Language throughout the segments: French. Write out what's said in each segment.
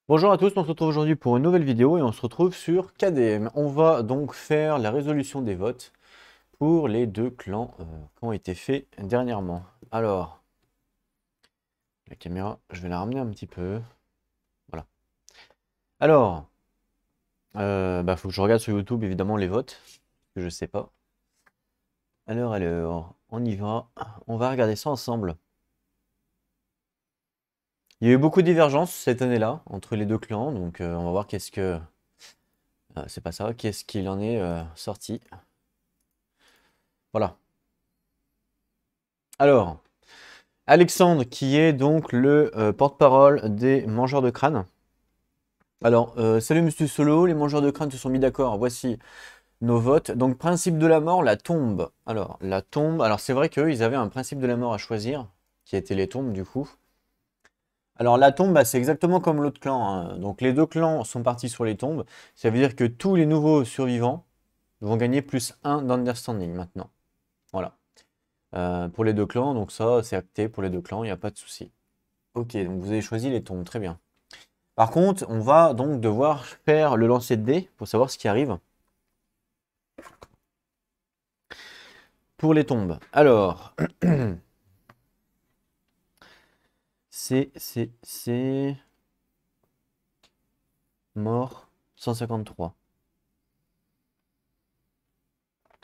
Bonjour à tous, on se retrouve aujourd'hui pour une nouvelle vidéo et on se retrouve sur KDM. On va donc faire la résolution des votes pour les deux clans qui ont été faits dernièrement. Alors, la caméra, je vais la ramener un petit peu. Voilà. Alors, faut que je regarde sur YouTube évidemment les votes, que je sais pas. Alors, on y va. On va regarder ça ensemble. Il y a eu beaucoup de divergences cette année-là entre les deux clans, donc on va voir qu'est-ce que... c'est pas ça, qu'est-ce qu'il en est sorti. Voilà. Alors, Alexandre, qui est donc le porte-parole des mangeurs de crâne. Alors, salut Monsieur Solo, les mangeurs de crâne se sont mis d'accord. Voici nos votes. Donc, principe de la mort, la tombe. Alors, la tombe. Alors, c'est vrai qu'eux, ils avaient un principe de la mort à choisir, qui était les tombes du coup. Alors, la tombe, c'est exactement comme l'autre clan, hein. Donc, les deux clans sont partis sur les tombes. Ça veut dire que tous les nouveaux survivants vont gagner +1 d'understanding maintenant. Voilà. Pour les deux clans, donc ça, c'est acté pour les deux clans, il n'y a pas de souci. Ok, donc vous avez choisi les tombes, très bien. Par contre, on va donc devoir faire le lancer de dés pour savoir ce qui arrive pour les tombes. Alors, c'est mort 153.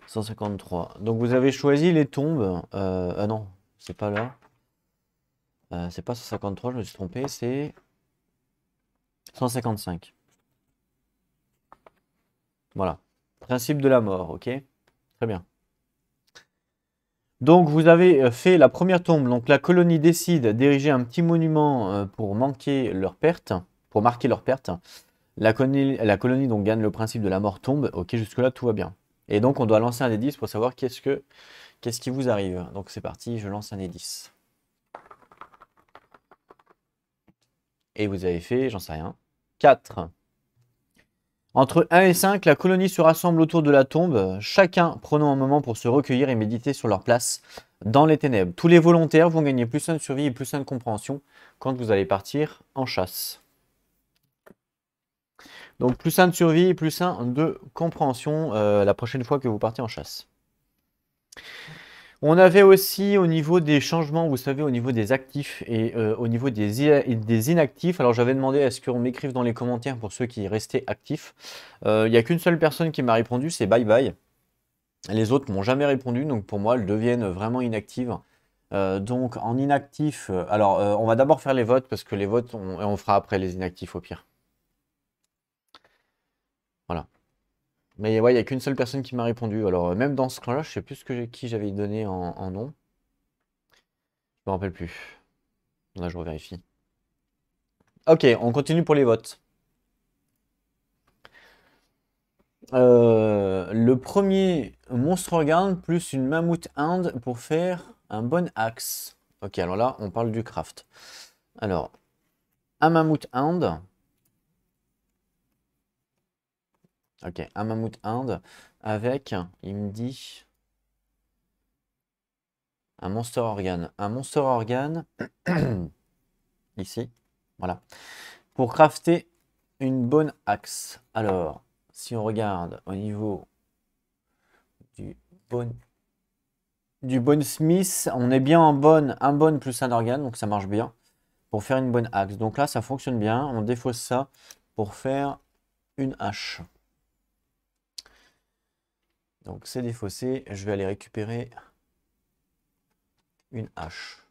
153. Donc vous avez choisi les tombes. Ah non, c'est pas là. C'est pas 153, je me suis trompé, c'est 155. Voilà. Principe de la mort, ok? Très bien. Donc vous avez fait la première tombe, donc la colonie décide d'ériger un petit monument pour marquer leur perte. La colonie donc gagne le principe de la mort tombe. Ok, jusque-là tout va bien. Et donc on doit lancer un des 10 pour savoir qu'est-ce qui vous arrive. Donc c'est parti, je lance un des 10. Et vous avez fait, j'en sais rien, 4. Entre 1 et 5, la colonie se rassemble autour de la tombe, chacun prenant un moment pour se recueillir et méditer sur leur place dans les ténèbres. Tous les volontaires vont gagner +1 de survie et +1 de compréhension quand vous allez partir en chasse. Donc +1 de survie et +1 de compréhension la prochaine fois que vous partez en chasse. On avait aussi au niveau des changements, vous savez, au niveau des actifs et au niveau des inactifs. Alors j'avais demandé à ce qu'on m'écrive dans les commentaires pour ceux qui restaient actifs. Il n'y a qu'une seule personne qui m'a répondu, c'est Bye Bye. Les autres m'ont jamais répondu, donc pour moi, elles deviennent vraiment inactives. Donc en inactif, alors on va d'abord faire les votes parce que les votes, on fera après les inactifs au pire. Voilà. Mais ouais, il n'y a qu'une seule personne qui m'a répondu. Alors même dans ce clan-là, je sais plus qui j'avais donné en nom. Je me rappelle plus. Là, je revérifie. Ok, on continue pour les votes. Le premier Monster Organ plus une Mammouth Hand pour faire un bon axe. Ok, alors là, on parle du craft. Alors, un Mammouth Hand. Ok, un Mammouth Hand avec, il me dit, un Monster Organ. Un Monster Organ, ici, voilà. Pour crafter une bonne axe. Alors, si on regarde au niveau du bon smith, on est bien en un bon plus un organe, donc ça marche bien pour faire une bonne axe. Donc là, ça fonctionne bien. On défausse ça pour faire une hache. Donc c'est défaussé. Je vais aller récupérer une hache.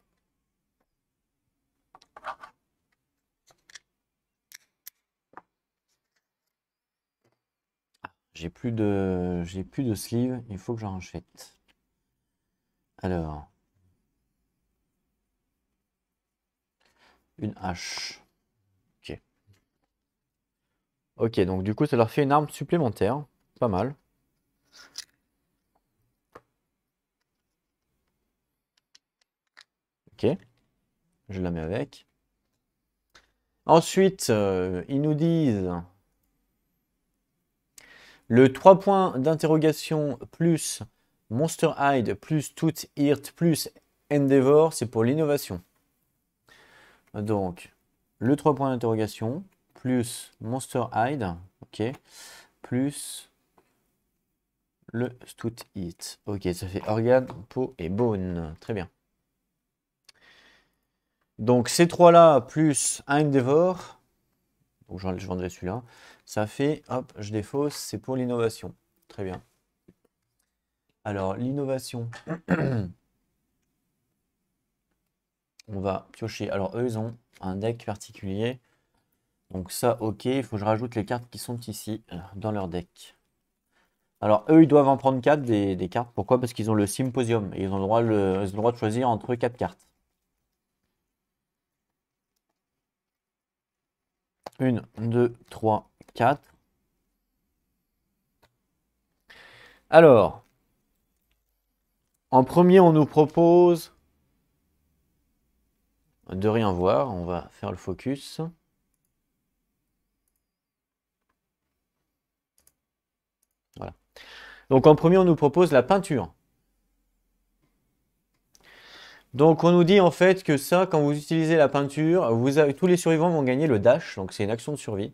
J'ai plus de sleeve. Il faut que j'en rachète. Alors, une hache. Ok. Ok, donc du coup, ça leur fait une arme supplémentaire. Pas mal. Ok. Je la mets avec. Ensuite, ils nous disent le 3 points d'interrogation plus Monster Hide plus Tooth Earth plus Endeavor, c'est pour l'innovation. Donc, le 3 points d'interrogation plus Monster Hide, ok, plus le Stout Hit. Ok, ça fait organe, peau et bone. Très bien. Donc ces trois-là, plus un Endeavor, donc je vendrai celui-là, ça fait, hop, je défausse, c'est pour l'innovation. Très bien. Alors, l'innovation, on va piocher. Alors, eux, ils ont un deck particulier. Donc ça, ok, il faut que je rajoute les cartes qui sont ici, dans leur deck. Alors, eux, ils doivent en prendre 4 des cartes. Pourquoi? Parce qu'ils ont le Symposium. Et ils ont le droit de choisir entre 4 cartes. 1, 2, 3, 4. Alors, en premier, on nous propose de rien voir. On va faire le focus. Voilà. Donc, en premier, on nous propose la peinture. Donc on nous dit en fait que ça, quand vous utilisez la peinture, tous les survivants vont gagner le dash, donc c'est une action de survie.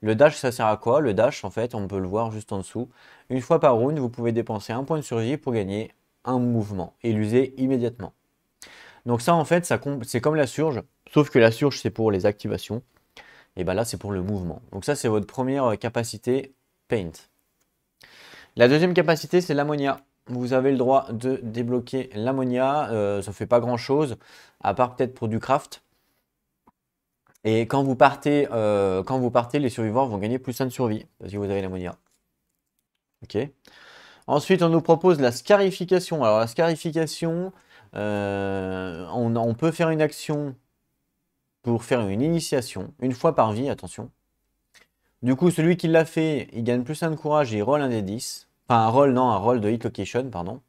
Le dash, ça sert à quoi? Le dash, en fait, on peut le voir juste en dessous. Une fois par round, vous pouvez dépenser un point de survie pour gagner un mouvement et l'user immédiatement. Donc ça, en fait, c'est comme la surge, sauf que la surge, c'est pour les activations. Et bien là, c'est pour le mouvement. Donc ça, c'est votre première capacité Paint. La deuxième capacité, c'est l'ammonia. Vous avez le droit de débloquer l'ammonia. Ça ne fait pas grand chose, à part peut-être pour du craft. Et quand vous partez, les survivants vont gagner plus 1 de survie, parce que vous avez l'ammonia. Ok. Ensuite, on nous propose la scarification. Alors la scarification, on peut faire une action pour faire une initiation, une fois par vie, attention. Du coup, celui qui l'a fait, il gagne plus 1 de courage et il roll un des 10. Enfin, un roll de hit location, pardon.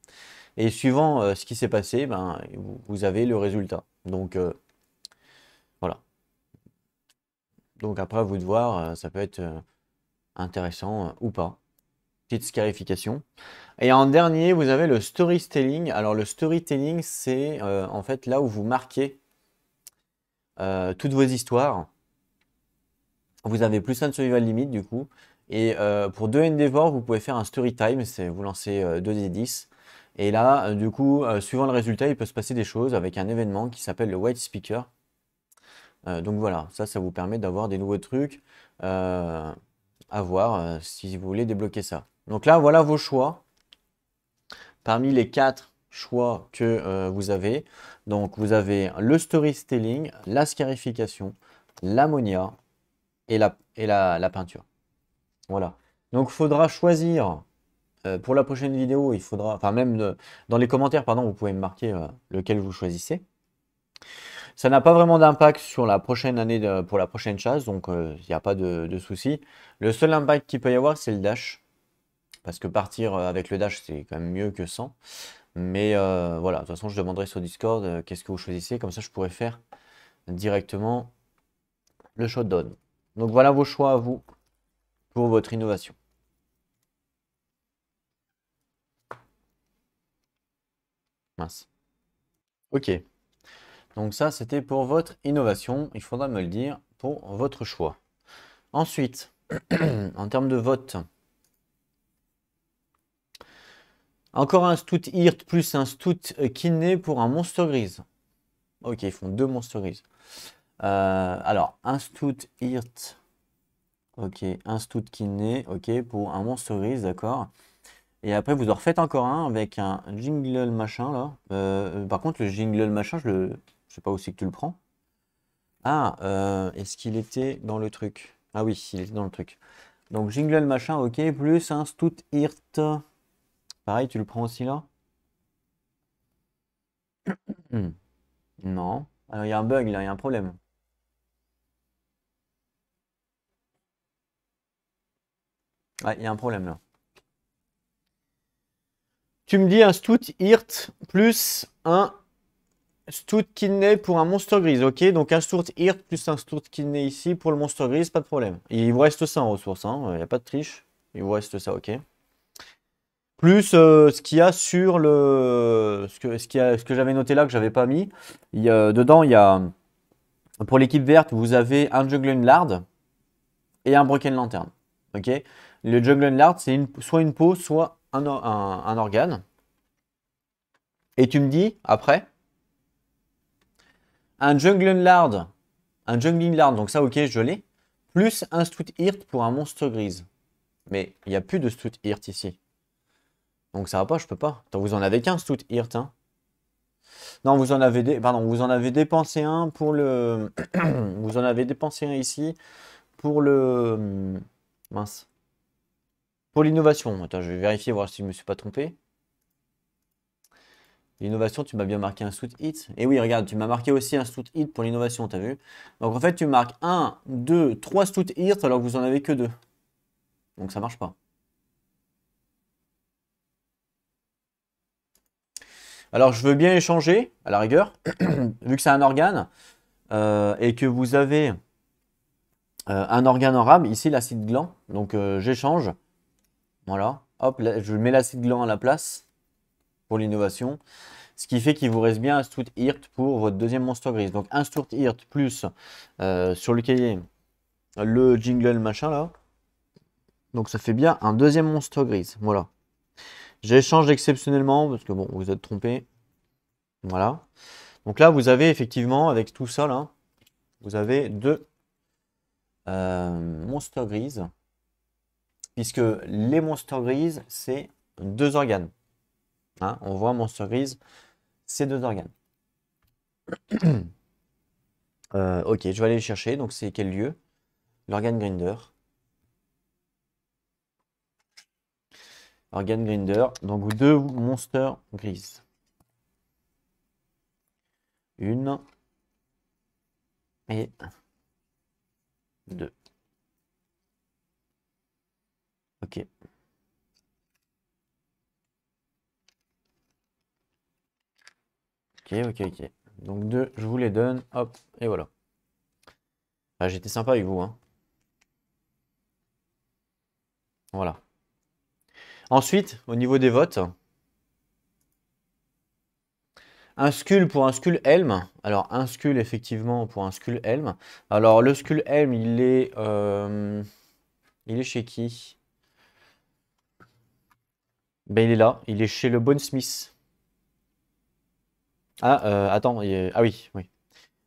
Et suivant ce qui s'est passé, ben, vous avez le résultat. Donc, voilà. Donc après, à vous de voir, ça peut être intéressant ou pas. Petite scarification. Et en dernier, vous avez le storytelling. Alors, le storytelling, c'est en fait là où vous marquez toutes vos histoires. Vous avez plus 1 de survival limit, du coup. Et pour 2 Endeavor, vous pouvez faire un story time. Vous lancez 2 des 10. Et là, du coup, suivant le résultat, il peut se passer des choses avec un événement qui s'appelle le White Speaker. Donc voilà, ça vous permet d'avoir des nouveaux trucs à voir si vous voulez débloquer ça. Donc là, voilà vos choix. Parmi les 4 choix que vous avez, donc vous avez le storytelling, la scarification, l'ammonia et la peinture. Voilà. Donc il faudra choisir pour la prochaine vidéo, il faudra, enfin même dans les commentaires, pardon, vous pouvez me marquer lequel vous choisissez. Ça n'a pas vraiment d'impact sur la prochaine année pour la prochaine chasse, donc il n'y a pas de souci. Le seul impact qu'il peut y avoir, c'est le dash. Parce que partir avec le dash, c'est quand même mieux que sans. Mais voilà, de toute façon, je demanderai sur Discord qu'est-ce que vous choisissez. Comme ça, je pourrais faire directement le showdown. Donc voilà vos choix à vous pour votre innovation. Mince. Ok. Donc ça, c'était pour votre innovation. Il faudra me le dire pour votre choix. Ensuite, en termes de vote, encore un Stout Hirt plus un Stout Kidney pour un Monster Grise. Ok, ils font 2 Monster Grise. Alors, un Stout Hirt. Ok, un Stout Kidney. Ok, pour un Monster Grise, d'accord. Et après, vous en refaites encore un avec un Jingle machin là. Par contre, le Jingle machin, je sais pas où c'est que tu le prends. Ah, est-ce qu'il était dans le truc? Ah oui, il était dans le truc. Donc Jingle machin, ok, plus un Stout Hirt. Pareil, tu le prends aussi là? Hmm. Non. Alors il y a un bug là, il y a un problème. Ouais, il y a un problème là. Tu me dis un Stout Hirt plus un Stout Kidney pour un Monster Grise, ok? Donc un Stout Hirt plus un Stout Kidney ici pour le Monster Grise, pas de problème. Il vous reste ça en ressources, hein, il n'y a pas de triche. Il vous reste ça, ok? Plus ce qu'il y a sur ce que j'avais noté là, que j'avais pas mis. Dedans, il y a, pour l'équipe verte, vous avez un Jungle Lard. et un Broken Lantern. Ok. Le Jungle Lard, c'est soit une peau, soit un organe. Et tu me dis, après, un Jungling Lard, donc ça, ok, je l'ai, plus un Stout Hirt pour un monstre grise. Mais il n'y a plus de Stout Hirt ici. Donc ça va pas, je peux pas. Attends, vous en avez qu'un Stout Hirt, hein. Non, vous en avez pardon, vous en avez dépensé un pour le. Vous en avez dépensé un ici pour le. Mince. Pour l'innovation. Attends, je vais vérifier, voir si je me suis pas trompé. L'innovation, tu m'as bien marqué un Stout Hit. Et oui, regarde, tu m'as marqué aussi un Stout Hit pour l'innovation, t'as vu? Donc en fait, tu marques 1, 2, 3 Stout Hits alors que vous en avez que 2. Donc ça marche pas. Alors je veux bien échanger, à la rigueur, vu que c'est un organe, et que vous avez un organe en rame, ici l'acide gland. Donc j'échange. Voilà. Hop, là, je mets l'acide gland à la place pour l'innovation. Ce qui fait qu'il vous reste bien un Stout Hirt pour votre deuxième monstre grise. Donc un Stout Hirt plus sur le cahier le jingle machin là. Donc ça fait bien un deuxième monstre grise. Voilà. J'échange exceptionnellement parce que bon, vous êtes trompé. Voilà. Donc là, vous avez effectivement, avec tout ça là, vous avez deux monstres grises. Puisque les monstres grises, c'est deux organes. Hein, on voit monstre grise, c'est deux organes. Ok, je vais aller les chercher. Donc c'est quel lieu? L'organe grinder. Organe grinder. Donc deux monsters grises. Une et deux. Ok. Ok. Donc deux, je vous les donne. Hop, et voilà. Ah, j'étais sympa avec vous, hein. Voilà. Ensuite, au niveau des votes, un Skull pour un Skull Helm. Alors, un Skull, effectivement, pour un Skull Helm. Alors, le Skull Helm, il est chez qui? Ben, il est là. Il est chez le Bonesmith. Ah, attends. Ah oui.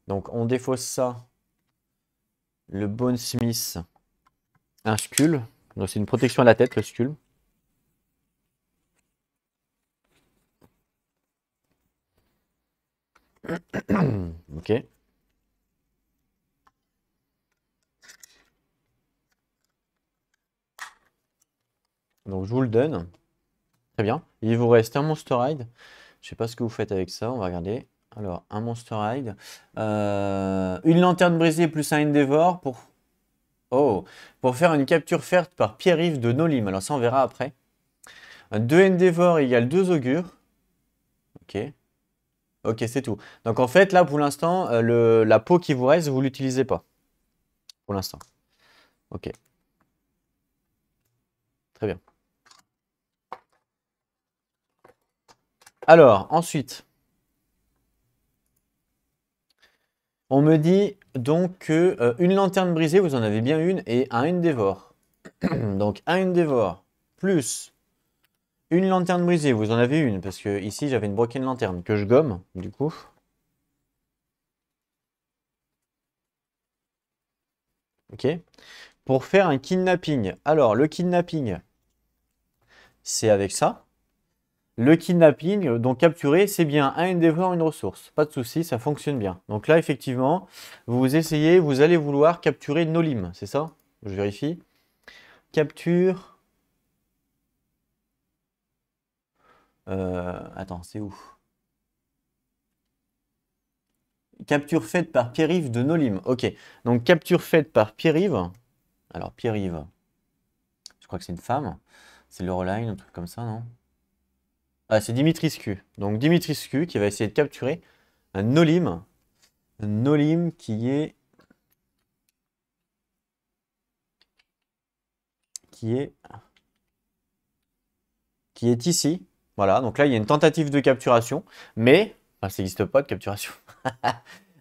Donc, on défausse ça. Le Bonesmith. Un Skull. Donc, c'est une protection à la tête, le Skull. Ok. Donc, je vous le donne. Très bien. Il vous reste un Monster Ride. Je sais pas ce que vous faites avec ça. On va regarder. Alors, un Monster Ride. Une lanterne brisée plus un Endeavor pour... Oh, pour faire une capture faite par Pierre-Yves de Nolim. Alors ça, on verra après. 2 Endeavor égale 2 augures. Ok. Ok, c'est tout. Donc en fait, là, pour l'instant, la peau qui vous reste, vous ne l'utilisez pas. Pour l'instant. Ok. Très bien. Alors, ensuite, on me dit donc que une lanterne brisée, vous en avez bien une, et un Endeavor. Donc un Endeavor plus une lanterne brisée, vous en avez une, parce que ici j'avais une broken lanterne que je gomme, du coup. Ok. Pour faire un kidnapping. Alors, le kidnapping, c'est avec ça. Le kidnapping, donc capturer, c'est bien un endeavor, une ressource. Pas de souci, ça fonctionne bien. Donc là, effectivement, vous essayez, vous allez vouloir capturer Nolim, c'est ça? Je vérifie. Capture. Attends, c'est où? Capture faite par Pierre-Yves de Nolim. Ok. Donc capture faite par Pierre-Yves. Alors Pierre-Yves, je crois que c'est une femme. C'est Laureline, un truc comme ça, non? Ah, c'est Dimitrescu. Donc Dimitrescu qui va essayer de capturer un Nolim. Un Nolim qui est... Qui est ici. Voilà, donc là, il y a une tentative de capturation. Mais... Enfin, ça n'existe pas de capturation.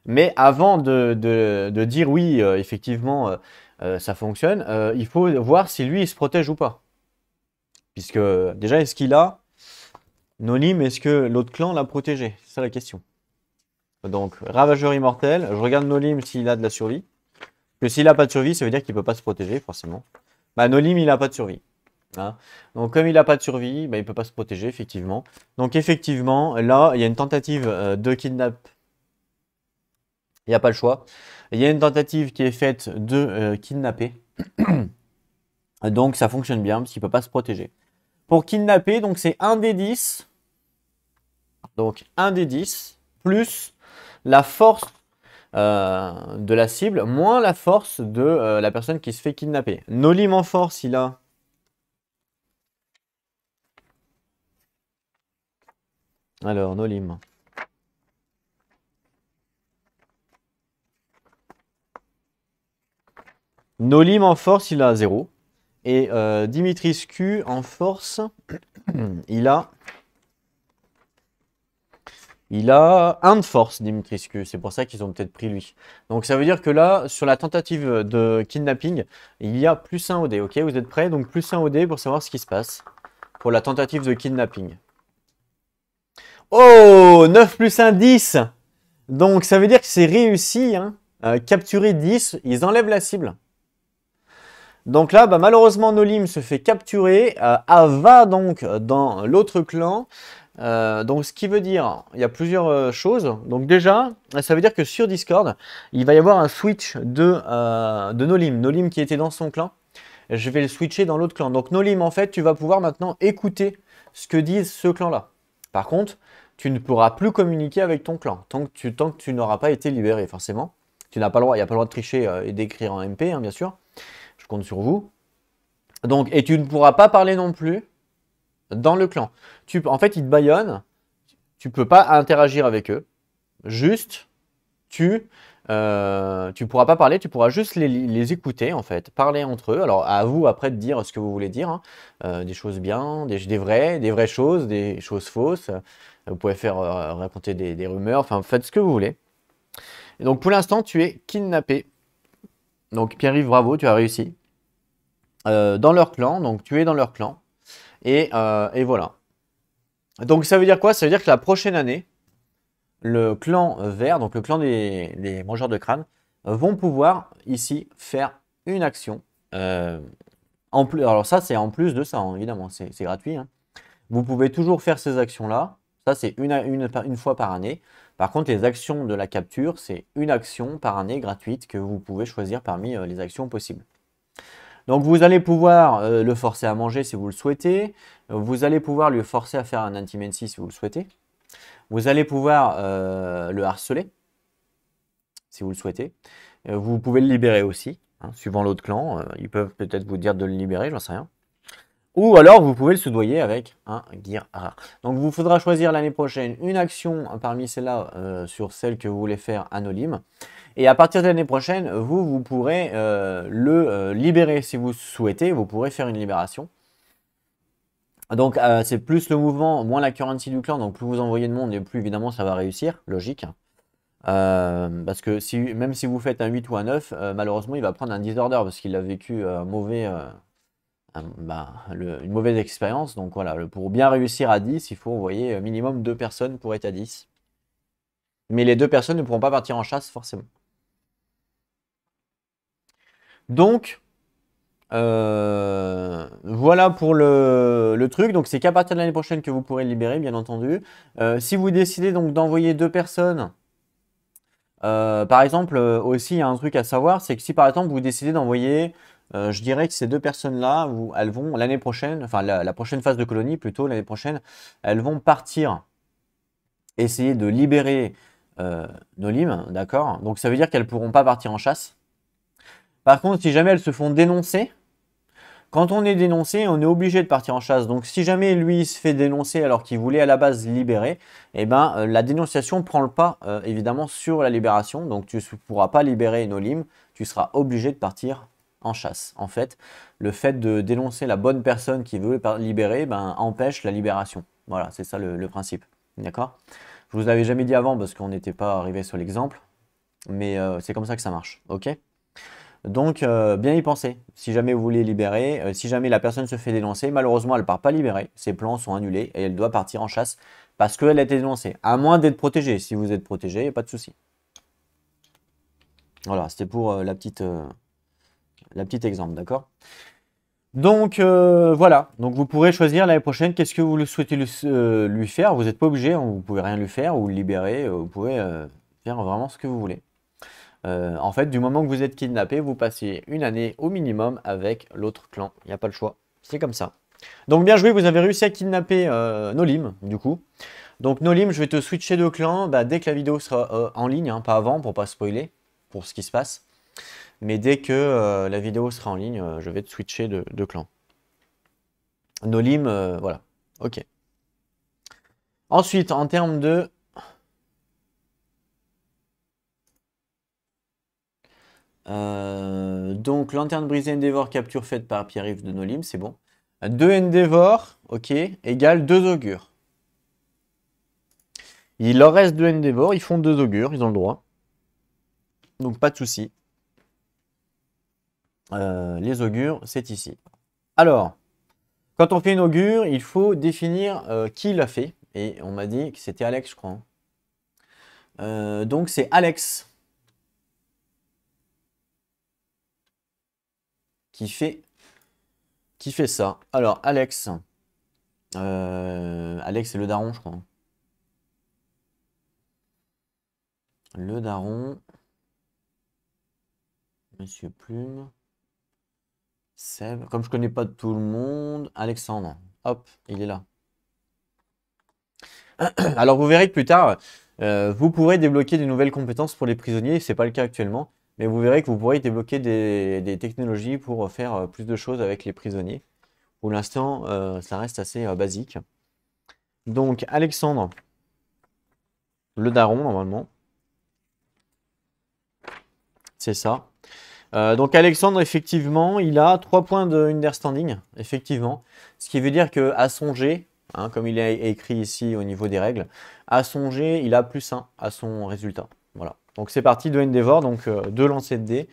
Mais avant de dire oui, effectivement, ça fonctionne, il faut voir si lui, il se protège ou pas. Puisque, déjà, est-ce qu'il a Nolim, est-ce que l'autre clan l'a protégé? C'est ça la question. Donc, ravageur immortel, je regarde Nolim s'il a de la survie. Que s'il n'a pas de survie, ça veut dire qu'il ne peut pas se protéger, forcément. Bah, Nolim, il n'a pas de survie. Hein. Donc, comme il n'a pas de survie, bah, il ne peut pas se protéger, effectivement. Donc, effectivement, là, il y a une tentative de kidnap. Il n'y a pas le choix. Il y a une tentative qui est faite de kidnapper. Donc, ça fonctionne bien, parce qu'il ne peut pas se protéger. Pour kidnapper, donc c'est 1 des 10. Donc, 1 des 10, plus la force de la cible, moins la force de la personne qui se fait kidnapper. Nolim en force, il a... Alors, Nolim. Nolim en force, il a 0. Et Dimitriscu en force, il a 1 de force, Dimitriscu. C'est pour ça qu'ils ont peut-être pris lui. Donc ça veut dire que là, sur la tentative de kidnapping, il y a plus 1 au dé. Ok, vous êtes prêts? Donc plus 1 au dé pour savoir ce qui se passe. Pour la tentative de kidnapping. Oh, 9 plus 1, 10. Donc ça veut dire que c'est réussi. Hein. Capturer 10, ils enlèvent la cible. Donc là, bah, malheureusement, Nolim se fait capturer. Va donc dans l'autre clan. Donc ce qui veut dire, il y a plusieurs choses. Donc déjà, ça veut dire que sur Discord, il va y avoir un switch de Nolim. Nolim qui était dans son clan. Je vais le switcher dans l'autre clan. Donc Nolim, en fait, tu vas pouvoir maintenant écouter ce que disent ce clan-là. Par contre, tu ne pourras plus communiquer avec ton clan tant que tu n'auras pas été libéré, forcément. Tu n'as pas le droit, il n'y a pas le droit de tricher et d'écrire en MP, hein, bien sûr. Je compte sur vous. Donc, et tu ne pourras pas parler non plus dans le clan. En fait, ils te baillonnent. Tu ne peux pas interagir avec eux. Juste, tu pourras pas parler, tu pourras juste les écouter, en fait. Parler entre eux. Alors, à vous, après, de dire ce que vous voulez dire. Hein. Des choses bien, des vraies choses, des choses fausses. Vous pouvez faire raconter des rumeurs. Enfin, faites ce que vous voulez. Et donc, pour l'instant, tu es kidnappé. Donc, Pierre-Yves, bravo, tu as réussi. Dans leur clan. Donc, tu es dans leur clan. Et voilà. Donc ça veut dire quoi? Ça veut dire que la prochaine année, le clan vert, donc le clan des mangeurs de crâne, vont pouvoir ici faire une action. En plus, alors ça, c'est en plus de ça, hein, évidemment, c'est gratuit. Hein. Vous pouvez toujours faire ces actions-là. Ça, c'est une fois par année. Par contre, les actions de la capture, c'est une action par année gratuite que vous pouvez choisir parmi les actions possibles. Donc vous allez pouvoir le forcer à manger si vous le souhaitez. Vous allez pouvoir le forcer à faire un intimacy si vous le souhaitez. Vous allez pouvoir le harceler si vous le souhaitez. Vous pouvez le libérer aussi, hein, suivant l'autre clan. Ils peuvent peut-être vous dire de le libérer, j'en sais rien. Ou alors vous pouvez le soudoyer avec un gear rare. Donc vous faudra choisir l'année prochaine une action parmi celles-là sur celle que vous voulez faire anonyme. Et à partir de l'année prochaine, vous pourrez le libérer si vous souhaitez. Vous pourrez faire une libération. Donc c'est plus le mouvement, moins la currency du clan. Donc plus vous envoyez de monde et plus évidemment ça va réussir. Logique. Parce que même si vous faites un 8 ou un 9, malheureusement il va prendre un disorder parce qu'il a vécu une mauvaise expérience. Donc voilà, pour bien réussir à 10, il faut envoyer minimum 2 personnes pour être à 10. Mais les 2 personnes ne pourront pas partir en chasse forcément. Donc, voilà pour le truc. Donc, c'est qu'à partir de l'année prochaine que vous pourrez le libérer, bien entendu. Si vous décidez donc d'envoyer 2 personnes, par exemple, aussi, il y a un truc à savoir, c'est que si par exemple vous décidez d'envoyer, je dirais que ces 2 personnes-là, elles vont l'année prochaine, enfin la prochaine phase de colonie plutôt, l'année prochaine, elles vont partir essayer de libérer Nolim, d'accord? Donc ça veut dire qu'elles ne pourront pas partir en chasse. Par contre, si jamais elles se font dénoncer, quand on est dénoncé, on est obligé de partir en chasse. Donc si jamais lui se fait dénoncer alors qu'il voulait à la base libérer, eh ben, la dénonciation prend le pas évidemment sur la libération. Donc tu ne pourras pas libérer Nolim, tu seras obligé de partir en chasse. En fait, le fait de dénoncer la bonne personne qui veut libérer empêche la libération. Voilà, c'est ça le principe. D'accord? Je vous l'avais jamais dit avant parce qu'on n'était pas arrivé sur l'exemple, mais c'est comme ça que ça marche. Ok? Donc, bien y penser. Si jamais vous voulez libérer, si jamais la personne se fait dénoncer, malheureusement, elle ne part pas libérée. Ses plans sont annulés et elle doit partir en chasse parce qu'elle a été dénoncée. À moins d'être protégée. Si vous êtes protégé, il n'y a pas de souci. Voilà, c'était pour la petite exemple, d'accord? Donc, voilà. Donc, vous pourrez choisir l'année prochaine qu'est-ce que vous souhaitez lui faire. Vous n'êtes pas obligé, hein, vous pouvez rien lui faire ou le libérer. Vous pouvez faire vraiment ce que vous voulez. En fait, du moment que vous êtes kidnappé, vous passez une année au minimum avec l'autre clan. Il n'y a pas le choix. C'est comme ça. Donc bien joué, vous avez réussi à kidnapper Nolim, du coup. Donc Nolim, je vais te switcher de clan dès que la vidéo sera en ligne, hein, pas avant, pour pas spoiler, pour ce qui se passe. Mais dès que la vidéo sera en ligne, je vais te switcher de clan. Nolim, voilà. Ok. Ensuite, en termes de... donc, lanterne brisée Endeavor, capture faite par Pierre-Yves de Nolim, c'est bon. 2 Endeavor, ok, égale 2 augures. Il leur reste 2 Endeavor, ils font 2 augures, ils ont le droit. Donc, pas de souci. Les augures, c'est ici. Alors, quand on fait une augure, il faut définir qui l'a fait. Et on m'a dit que c'était Alex, je crois. Donc, c'est Alex qui fait ça. Alors, Alex. Alex, c'est le daron, je crois. Le daron. Monsieur Plume. Seb. Comme je connais pas tout le monde. Alexandre. Hop, il est là. Alors, vous verrez que plus tard, vous pourrez débloquer de nouvelles compétences pour les prisonniers. C'est pas le cas actuellement. Mais vous verrez que vous pourrez débloquer des technologies pour faire plus de choses avec les prisonniers. Pour l'instant, ça reste assez basique. Donc, Alexandre, le daron, normalement. C'est ça. Donc, Alexandre, effectivement, il a 3 points de understanding, effectivement. Ce qui veut dire qu'à son jet, hein, comme il est écrit ici au niveau des règles, à son jet, il a +1 à son résultat. Voilà. Donc, c'est parti, 2 Endeavor, donc 2 lancers de dés.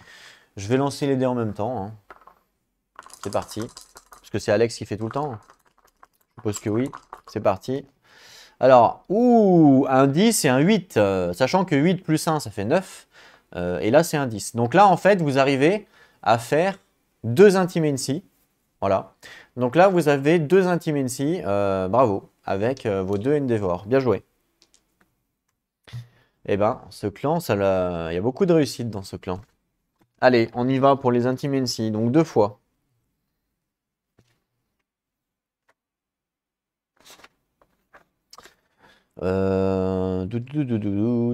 Je vais lancer les dés en même temps, hein. C'est parti. Parce que c'est Alex qui fait tout le temps. Je suppose que oui. C'est parti. Alors, un 10 et un 8. Sachant que 8 plus 1, ça fait 9. Et là, c'est un 10. Donc là, en fait, vous arrivez à faire 2 Intimacy. Voilà. Donc là, vous avez 2 Intimacy. Bravo. Avec vos 2 Endeavor. Bien joué. Eh ben, ce clan, il y a beaucoup de réussite dans ce clan. Allez, on y va pour les Intimacy. Donc 2 fois.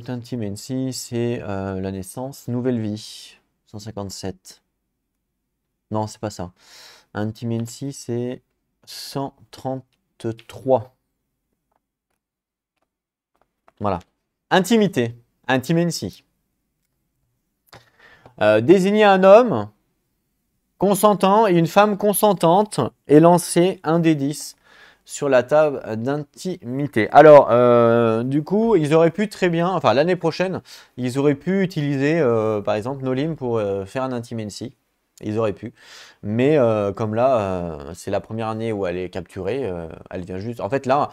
Intimacy, c'est la naissance. Nouvelle vie. 157. Non, c'est pas ça. Intimacy, c'est 133. Voilà. Intimité. Intimacy. Désigner un homme consentant et une femme consentante et lancer un des 10 sur la table d'intimité. Alors, du coup, ils auraient pu très bien, enfin l'année prochaine, ils auraient pu utiliser, par exemple, Nolim pour faire un intimacy. Ils auraient pu. Mais comme là, c'est la première année où elle est capturée, elle vient juste. En fait, là,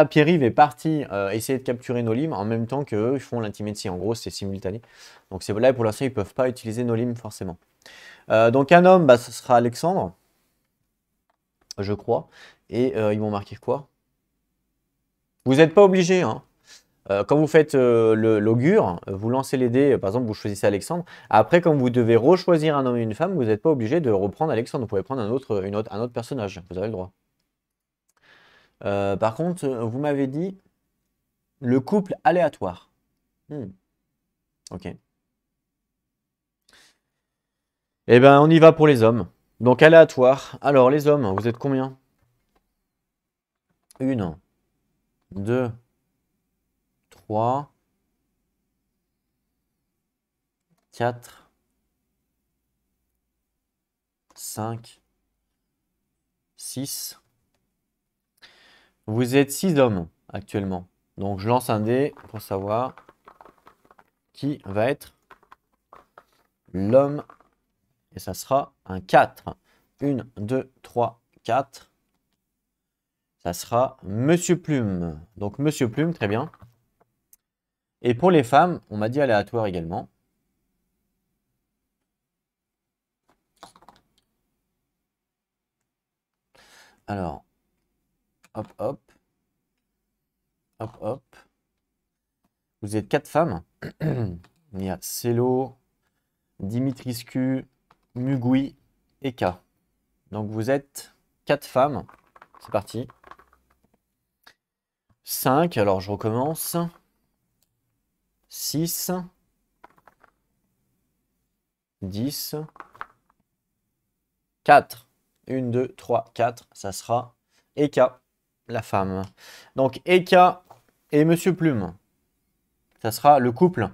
Pierre-Yves est parti essayer de capturer Nolim en même temps qu'eux, ils font l'intimacy. En gros, c'est simultané. Donc c'est là, pour l'instant, ils ne peuvent pas utiliser Nolim forcément. Donc un homme, ce sera Alexandre, je crois. Et ils m'ont marqué quoi? Vous n'êtes pas obligé, hein. Quand vous faites l'augure, vous lancez les dés, par exemple, vous choisissez Alexandre. Après, quand vous devez rechoisir un homme et une femme, vous n'êtes pas obligé de reprendre Alexandre. Vous pouvez prendre un autre personnage. Vous avez le droit. Par contre, vous m'avez dit le couple aléatoire. Ok. Eh ben, on y va pour les hommes. Donc, aléatoire. Alors, les hommes, vous êtes combien? 1, 2, 3, 4, 5, 6. Vous êtes 6 hommes actuellement. Donc je lance un dé pour savoir qui va être l'homme Et ça sera un 4. 1, 2, 3, 4. Ça sera Monsieur Plume. Donc Monsieur Plume, très bien. Et pour les femmes, on m'a dit aléatoire également. Alors, hop, hop. Hop, hop. Vous êtes 4 femmes. Il y a Célo, Dimitriscu, Mugui et K. Donc vous êtes 4 femmes. C'est parti. 5, alors je recommence. 6. 10. 4. 1, 2, 3, 4. Ça sera Eka, la femme. Donc Eka et Monsieur Plume. Ça sera le couple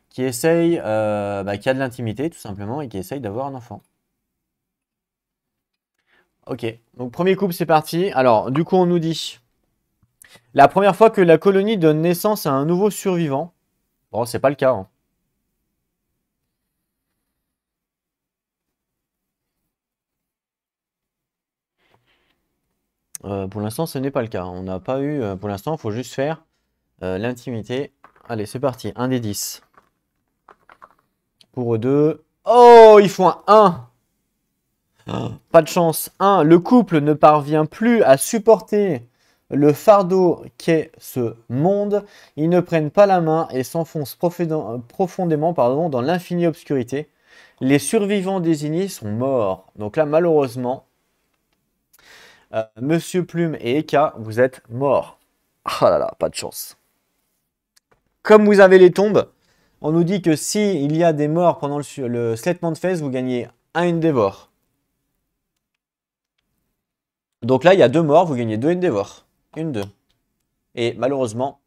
qui essaye, qui a de l'intimité tout simplement et qui essaye d'avoir un enfant. Ok, donc premier couple, c'est parti. Alors, du coup, on nous dit la première fois que la colonie donne naissance à un nouveau survivant. Bon, c'est pas le cas, hein. Pour l'instant, ce n'est pas le cas. On n'a pas eu. Pour l'instant, il faut juste faire l'intimité. Allez, c'est parti. 1 des 10. Pour eux deux. Oh, ils font un 1. Pas de chance. 1. Le couple ne parvient plus à supporter le fardeau qu'est ce monde. Ils ne prennent pas la main et s'enfoncent profondément dans l'infinie obscurité. Les survivants désignés sont morts. Donc là, malheureusement, Monsieur Plume et Eka, vous êtes morts. Ah là là, pas de chance. Comme vous avez les tombes, on nous dit que si il y a des morts pendant le Sletman Phase, vous gagnez un Endeavor. Donc là, il y a 2 morts, vous gagnez 2 Endeavor. 1, 2. Et malheureusement,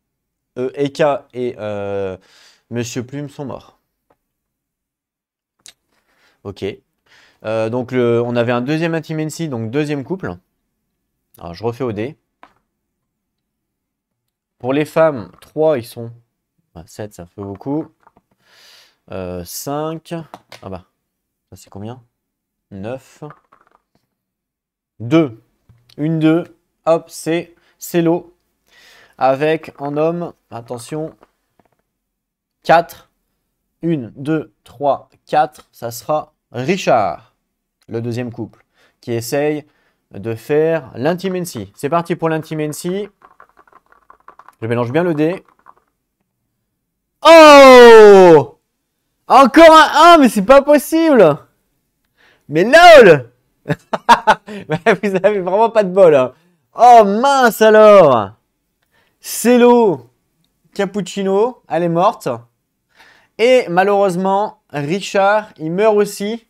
Eka et Monsieur Plume sont morts. Ok. Donc on avait un deuxième Intimacy, donc deuxième couple. Alors je refais au dé. Pour les femmes, 3, ils sont... 7, ça fait beaucoup. 5. Ah bah, ça c'est combien? 9. 2. 1, 2. Hop, c'est l'eau. Avec en homme, attention, 4. 1, 2, 3, 4. Ça sera Richard, le deuxième couple, qui essaye de faire l'intimacy. C'est parti pour l'intimacy. Je mélange bien le dé. Oh! Encore un 1, mais c'est pas possible! Mais LOL! Vous avez vraiment pas de bol, hein. Oh mince alors! Célo Cappuccino, elle est morte. Et malheureusement, Richard, il meurt aussi.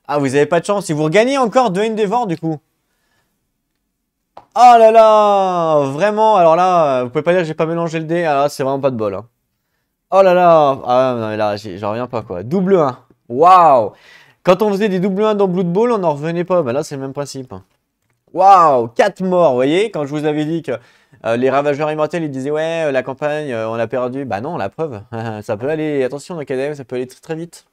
Ah, vous avez pas de chance. Si vous regagnez encore 2 Endeavor du coup. Oh là là! Vraiment, alors là, vous pouvez pas dire que j'ai pas mélangé le dé. Alors là, c'est vraiment pas de bol, hein. Oh là là! Ah non, mais là, j'en reviens pas quoi. Double 1. Waouh! Quand on faisait des double 1 dans Blood Bowl, on n'en revenait pas. Bah là, c'est le même principe. Waouh! 4 morts, vous voyez? Quand je vous avais dit que les ravageurs immortels, ils disaient ouais, la campagne, on a perdu. Bah non, la preuve. Ça peut aller, attention dans KDM, ça peut aller très très vite.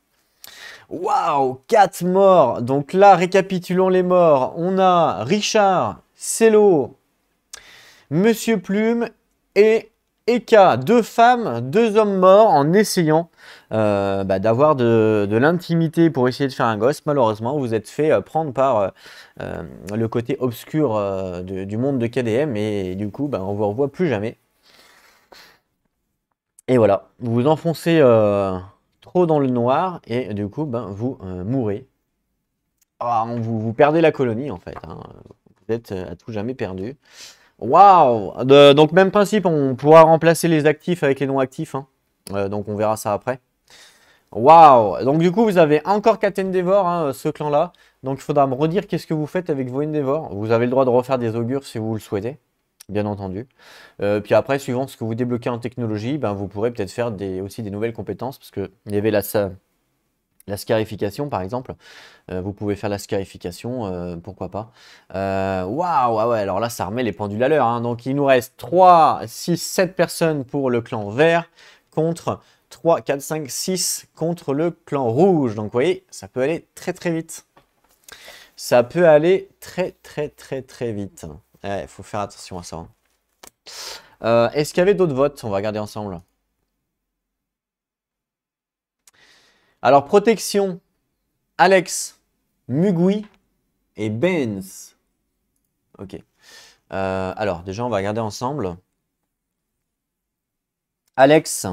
Waouh! 4 morts. Donc là, récapitulons les morts. On a Richard, Célo, Monsieur Plume et Eka. 2 femmes, 2 hommes morts en essayant d'avoir de l'intimité pour essayer de faire un gosse. Malheureusement, vous êtes fait prendre par le côté obscur du monde de KDM et du coup, on ne vous revoit plus jamais. Et voilà, vous vous enfoncez trop dans le noir et du coup, vous mourrez. Ah, vous perdez la colonie en fait, hein. Vous êtes à tout jamais perdu. Waouh! Donc même principe, on pourra remplacer les actifs avec les non-actifs, hein. Donc on verra ça après. Waouh! Donc du coup, vous avez encore 4 Endeavor, hein, ce clan-là. Donc il faudra me redire qu'est-ce que vous faites avec vos Endeavor. Vous avez le droit de refaire des augures si vous le souhaitez, bien entendu. Puis après, suivant ce que vous débloquez en technologie, vous pourrez peut-être faire aussi des nouvelles compétences. Parce qu'il y avait la scarification, par exemple. Vous pouvez faire la scarification, pourquoi pas. Waouh! Ah ouais, alors là, ça remet les pendules à l'heure, hein. Donc il nous reste 3, 6, 7 personnes pour le clan vert contre 3, 4, 5, 6 contre le clan rouge. Donc vous voyez, ça peut aller très très vite. Ça peut aller très très très très vite. Il faut faire attention à ça. Est-ce qu'il y avait d'autres votes? On va regarder ensemble. Alors, protection, Alex, Mugui et Benz. Ok. Alors, déjà, on va regarder ensemble. Alex,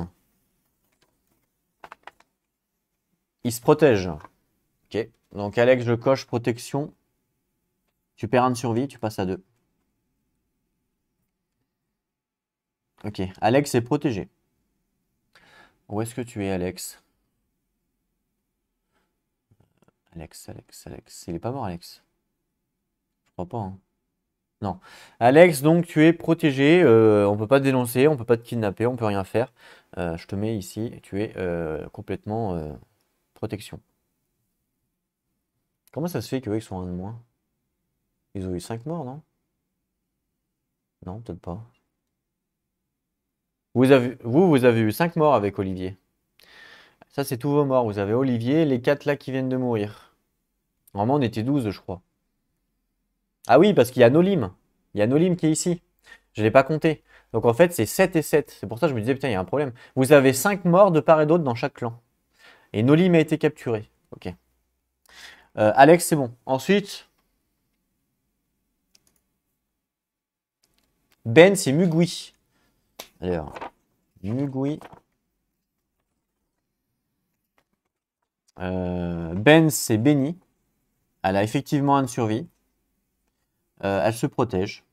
il se protège. Ok. Donc, Alex, je coche protection. Tu perds 1 de survie, tu passes à 2. Ok. Alex est protégé. Où est-ce que tu es, Alex? Alex. Il est pas mort, Alex. Je crois pas, hein. Non. Alex, donc tu es protégé. On peut pas te dénoncer, on peut pas te kidnapper, on peut rien faire. Je te mets ici. Tu es complètement protection. Comment ça se fait qu'eux, ils sont un de moins? Ils ont eu 5 morts, non? Non, peut-être pas. Vous avez eu 5 morts avec Olivier. Ça, c'est tous vos morts. Vous avez Olivier, les 4 là qui viennent de mourir. Normalement, on était 12, je crois. Ah oui, parce qu'il y a Nolim. Il y a Nolim qui est ici. Je ne l'ai pas compté. Donc en fait, c'est 7 et 7. C'est pour ça que je me disais, putain, il y a un problème. Vous avez 5 morts de part et d'autre dans chaque clan. Et Nolim a été capturé. Ok. Alex, c'est bon. Ensuite, Ben, c'est Mugui. Alors, Mugui. Ben, c'est Benny. Elle a effectivement 1 de survie. Elle se protège.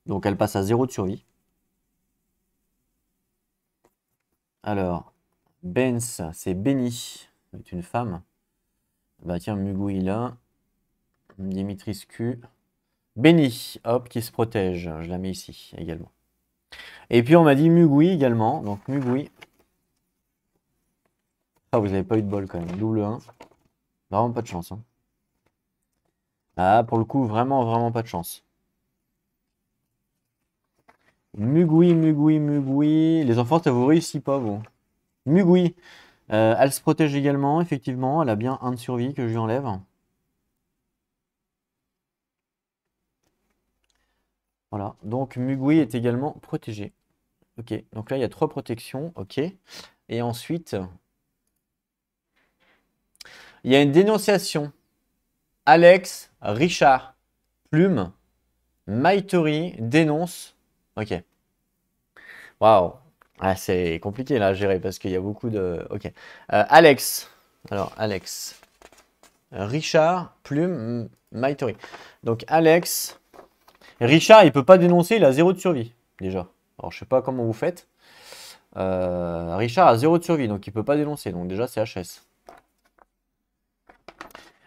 Donc elle passe à 0 de survie. Alors, Benz, c'est Benny. C'est une femme. Bah tiens, Mugui là. Dimitriscu. Benny, hop, qui se protège. Je la mets ici également. Et puis on m'a dit Mugui également. Donc Mugui. Ah, vous n'avez pas eu de bol quand même. Double 1. Vraiment pas de chance, hein. Ah, pour le coup, vraiment pas de chance. Mugui. Les enfants, ça vous réussit pas, vous. Mugui. Elle se protège également, effectivement. Elle a bien 1 de survie que je lui enlève. Voilà. Donc Mugui est également protégé. Ok. Donc là, il y a 3 protections. Ok. Et ensuite, il y a une dénonciation. Alex, Richard, Plume, Maïtori dénonce. Ok. Waouh. Ah, c'est compliqué là à gérer parce qu'il y a beaucoup de. Ok. Alex. Alors, Alex. Richard, Plume, Maïtori. Donc, Alex. Richard, il peut pas dénoncer, il a 0 de survie, déjà. Alors, je sais pas comment vous faites. Richard a 0 de survie, donc il peut pas dénoncer. Donc, déjà, c'est HS.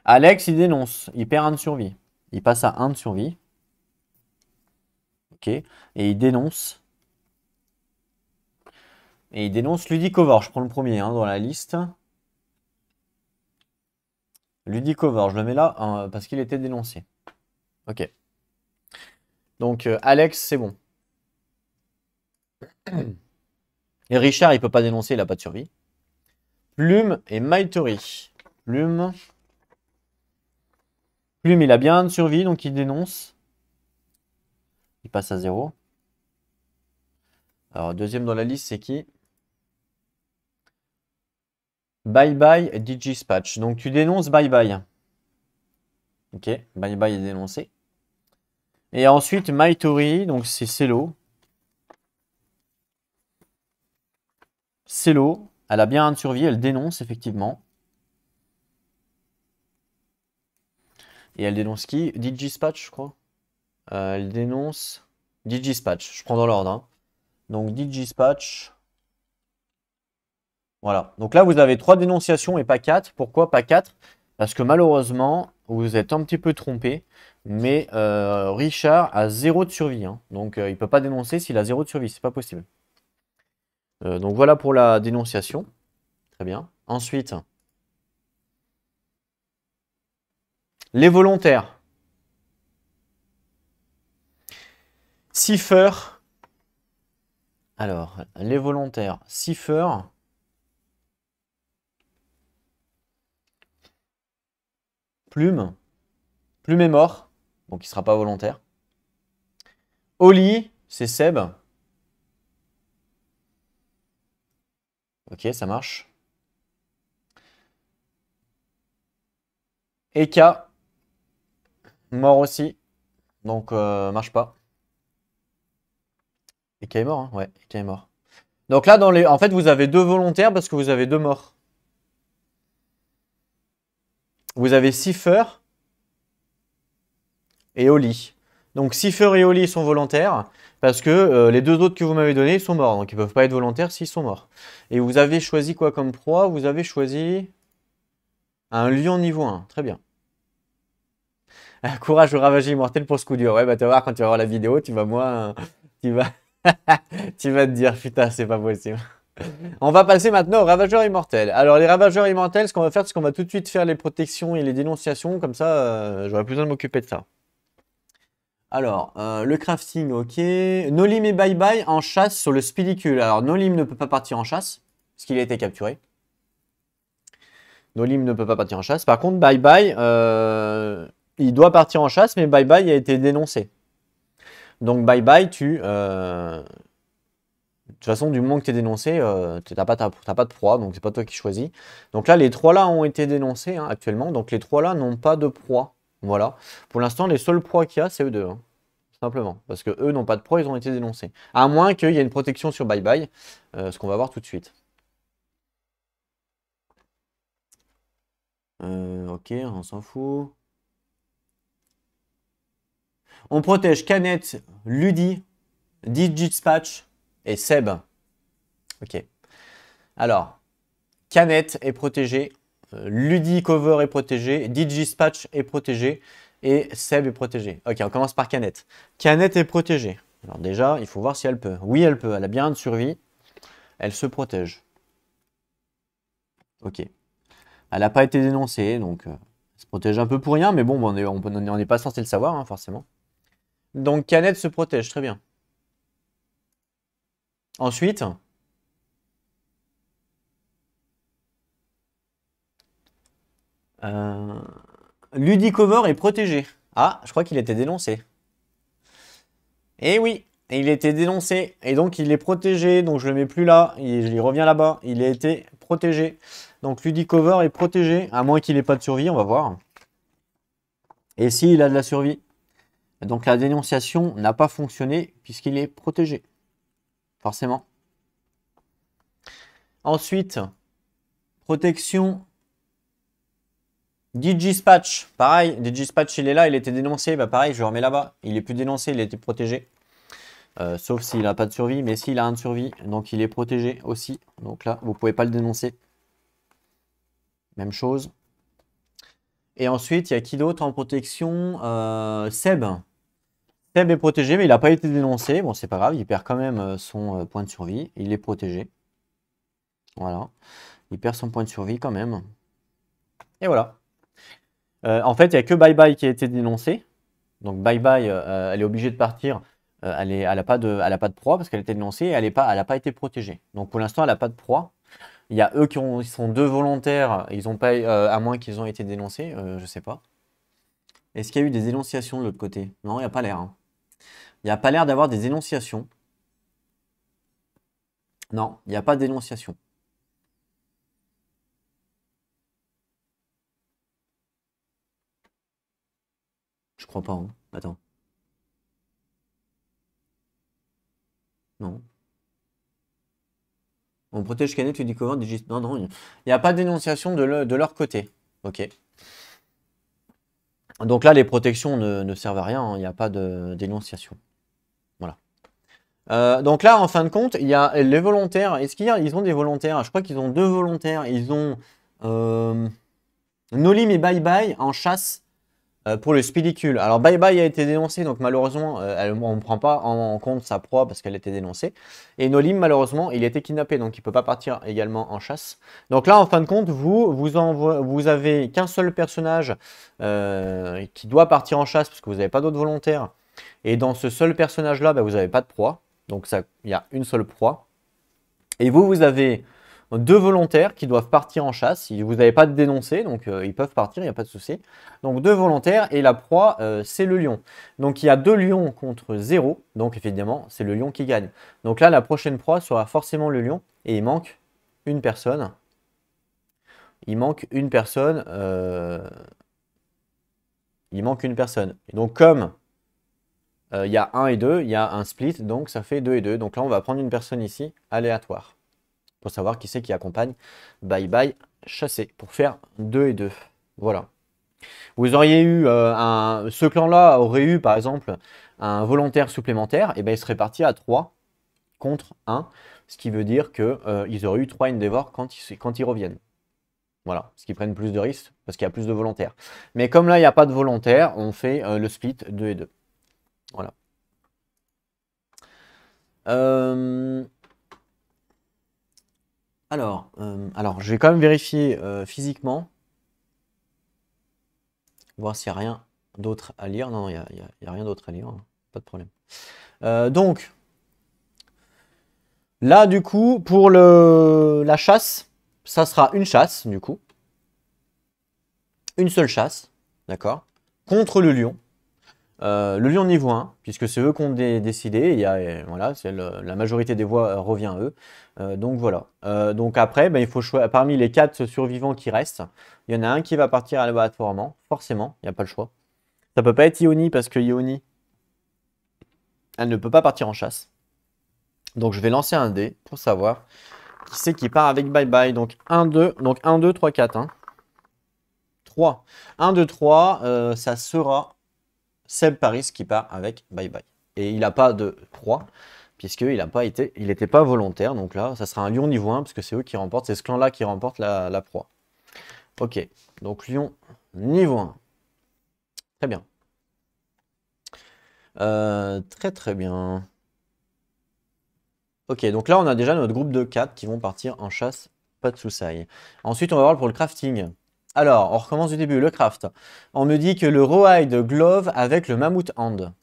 Alex, il dénonce. Il perd 1 de survie. Il passe à 1 de survie. Ok. Et il dénonce. Et il dénonce Ludicovore. Je prends le premier hein, dans la liste. Ludicovore, je le mets là hein, parce qu'il était dénoncé. Ok. Donc Alex, c'est bon. Et Richard, il peut pas dénoncer, il a pas de survie. Plume et Maïtori. Plume. Plume, il a bien de survie, donc il dénonce. Il passe à 0. Alors, deuxième dans la liste, c'est qui? Bye Bye Digispatch. Donc, tu dénonces Bye Bye. Ok, Bye Bye est dénoncé. Et ensuite, Maïtori, donc c'est Celo. Celo, elle a bien un de survie, elle dénonce effectivement. Et elle dénonce qui? Digispatch, je crois. Elle dénonce Digispatch. Je prends dans l'ordre, hein. Donc Digispatch. Voilà. Donc là, vous avez 3 dénonciations et pas 4. Pourquoi pas 4? Parce que malheureusement, vous êtes un petit peu trompé. Mais Richard a 0 de survie, hein. Donc il ne peut pas dénoncer s'il a 0 de survie. C'est pas possible. Donc voilà pour la dénonciation. Très bien. Ensuite, les volontaires. Cipher, Alors, les volontaires. Cipher. Plume. Plume est mort. Donc il sera pas volontaire. Oli, c'est Seb. Ok, ça marche. Eka. Mort aussi. Donc marche pas. Eka est mort, hein? Ouais, Eka est mort. Donc là, en fait, vous avez deux volontaires parce que vous avez deux morts. Vous avez Cipher et Oli. Donc Cipher et Oli sont volontaires parce que les deux autres que vous m'avez donnés sont morts. Donc ils peuvent pas être volontaires s'ils sont morts. Et vous avez choisi quoi comme proie? Vous avez choisi un lion niveau 1. Très bien. Courage au ravageur immortel pour ce coup dur. Ouais, bah tu vas voir quand tu vas voir la vidéo, tu vas moins... Tu vas... tu vas te dire, putain, c'est pas possible. On va passer maintenant aux ravageurs immortels. Alors, les ravageurs immortels, ce qu'on va faire, c'est qu'on va tout de suite faire les protections et les dénonciations. Comme ça, j'aurai plus besoin de m'occuper de ça. Alors, le crafting, ok. Nolim et Bye Bye en chasse sur le spédicule. Alors, Nolim ne peut pas partir en chasse, parce qu'il a été capturé. Nolim ne peut pas partir en chasse. Par contre, Bye Bye, il doit partir en chasse, mais Bye Bye a été dénoncé. Donc, Bye Bye, de toute façon, du moment que tu es dénoncé, tu n'as pas de proie, donc c'est pas toi qui choisis. Donc là, les trois là ont été dénoncés hein, actuellement, donc les trois là n'ont pas de proie. Voilà. Pour l'instant, les seuls proies qu'il y a, c'est eux deux. Hein, simplement. Parce que eux n'ont pas de proie, ils ont été dénoncés. À moins qu'il y ait une protection sur Bye Bye, ce qu'on va voir tout de suite. Ok, on s'en fout. On protège Canette, Ludi, Digispatch et Seb. Ok. Alors, Canette est protégé, Ludi Cover est protégé, Digispatch est protégé et Seb est protégé. Ok, on commence par Canette. Canette est protégée. Alors déjà, il faut voir si elle peut. Oui, elle peut. Elle a bien un de survie. Elle se protège. Ok. Elle n'a pas été dénoncée, donc elle se protège un peu pour rien, mais bon, on n'est pas censé le savoir, hein, forcément. Donc Canette se protège, très bien. Ensuite, Ludicover est protégé. Ah, je crois qu'il était dénoncé. Eh oui, il a été dénoncé. Et donc il est protégé. Donc je le mets plus là. Il revient là-bas. Il a été protégé. Donc Ludicover est protégé. À moins qu'il n'ait pas de survie, on va voir. Et s'il a de la survie. Donc la dénonciation n'a pas fonctionné puisqu'il est protégé. Forcément. Ensuite, protection Digispatch. Pareil, Digispatch il est là, il était dénoncé. Bah pareil, je le remets là-bas. Il est plus dénoncé, il a été protégé. Sauf s'il n'a pas de survie, mais s'il a un de survie, donc il est protégé aussi. Donc là, vous ne pouvez pas le dénoncer. Même chose. Et ensuite, il y a qui d'autre en protection? Seb. Seb est protégé, mais il n'a pas été dénoncé. Bon, c'est pas grave, il perd quand même son point de survie. Il est protégé. Voilà. Il perd son point de survie quand même. Et voilà. En fait, il n'y a que Bye Bye qui a été dénoncé. Donc Bye Bye, elle est obligée de partir. Elle n'a pas de proie parce qu'elle a été dénoncée et elle n'a pas été protégée. Donc pour l'instant, elle n'a pas de proie. Il y a eux ils sont deux volontaires. Ils ont pas, à moins qu'ils ont été dénoncés, je sais pas. Est-ce qu'il y a eu des dénonciations de l'autre côté? Non, il n'y a pas l'air. Hein. Il n'y a pas l'air d'avoir des dénonciations. Non, il n'y a pas de dénonciation. Je crois pas. Hein. Attends. Non. On protège Canet, tu dis comment? Non, non, il n'y a pas de dénonciation de leur côté. Ok. Donc là, les protections ne servent à rien, hein. Il n'y a pas de dénonciation. Voilà. Donc là, en fin de compte, il y a les volontaires. Est-ce qu'ils ont des volontaires? Je crois qu'ils ont deux volontaires. Ils ont Nolim et Bye Bye en chasse pour le spédicule. Alors Bye Bye a été dénoncé, donc malheureusement, on ne prend pas en compte sa proie parce qu'elle a été dénoncée. Et Nolim, malheureusement, il a été kidnappé, donc il ne peut pas partir également en chasse. Donc là, en fin de compte, vous avez qu'un seul personnage qui doit partir en chasse parce que vous n'avez pas d'autres volontaires. Et dans ce seul personnage-là, bah, vous n'avez pas de proie. Donc ça, il y a une seule proie. Et vous avez deux volontaires qui doivent partir en chasse. Vous n'avez pas de dénoncé, donc ils peuvent partir, il n'y a pas de souci. Donc deux volontaires et la proie, c'est le lion. Donc il y a deux lions contre 0. Donc évidemment, c'est le lion qui gagne. Donc là, la prochaine proie sera forcément le lion. Et il manque une personne. Il manque une personne. Il manque une personne. Et donc comme il y a 1 et 2, il y a un split, donc ça fait 2 et 2. Donc là, on va prendre une personne ici, aléatoire. Pour savoir qui c'est qui accompagne Bye Bye chasser. Pour faire 2 et 2. Voilà. Vous auriez eu ce clan-là aurait eu par exemple un volontaire supplémentaire, et bien il serait parti à 3 contre 1. Ce qui veut dire qu'ils auraient eu 3 Endeavor quand ils reviennent. Voilà, ce qui prennent plus de risques parce qu'il y a plus de volontaires. Mais comme là, il n'y a pas de volontaires, on fait le split 2 et 2. Voilà. Alors, je vais quand même vérifier physiquement. Voir s'il n'y a rien d'autre à lire. Non, il n'y a rien d'autre à lire. Hein. Pas de problème. Donc, là, du coup, pour la chasse, ça sera une chasse, du coup. Une seule chasse, d'accord, contre le lion. Le lion niveau 1, puisque c'est eux qui ont décidé, voilà, la majorité des voix revient à eux. Donc voilà. Donc après, il faut choisir parmi les 4 survivants qui restent, il y en a un qui va partir aléatoirement, forcément, il n'y a pas le choix. Ça peut pas être Ioni, parce que Ioni, elle ne peut pas partir en chasse. Donc je vais lancer un dé pour savoir qui c'est qui part avec Bye Bye. Donc 1, 2, donc 1, 2, 3, 4. Hein. 3. 1, 2, 3, ça sera Seb Paris qui part avec Bye Bye. Et il n'a pas de proie, puisqu'il n'était pas volontaire. Donc là, ça sera un lion niveau 1, parce que c'est eux qui remportent, c'est ce clan-là qui remporte la proie. Ok, donc lion niveau 1. Très bien. Très très bien. Ok, donc là, on a déjà notre groupe de 4 qui vont partir en chasse, pas de soucis. Ensuite, on va voir pour le crafting. Alors, on recommence du début, le craft. On me dit que le rawhide glove avec le mammouth hand.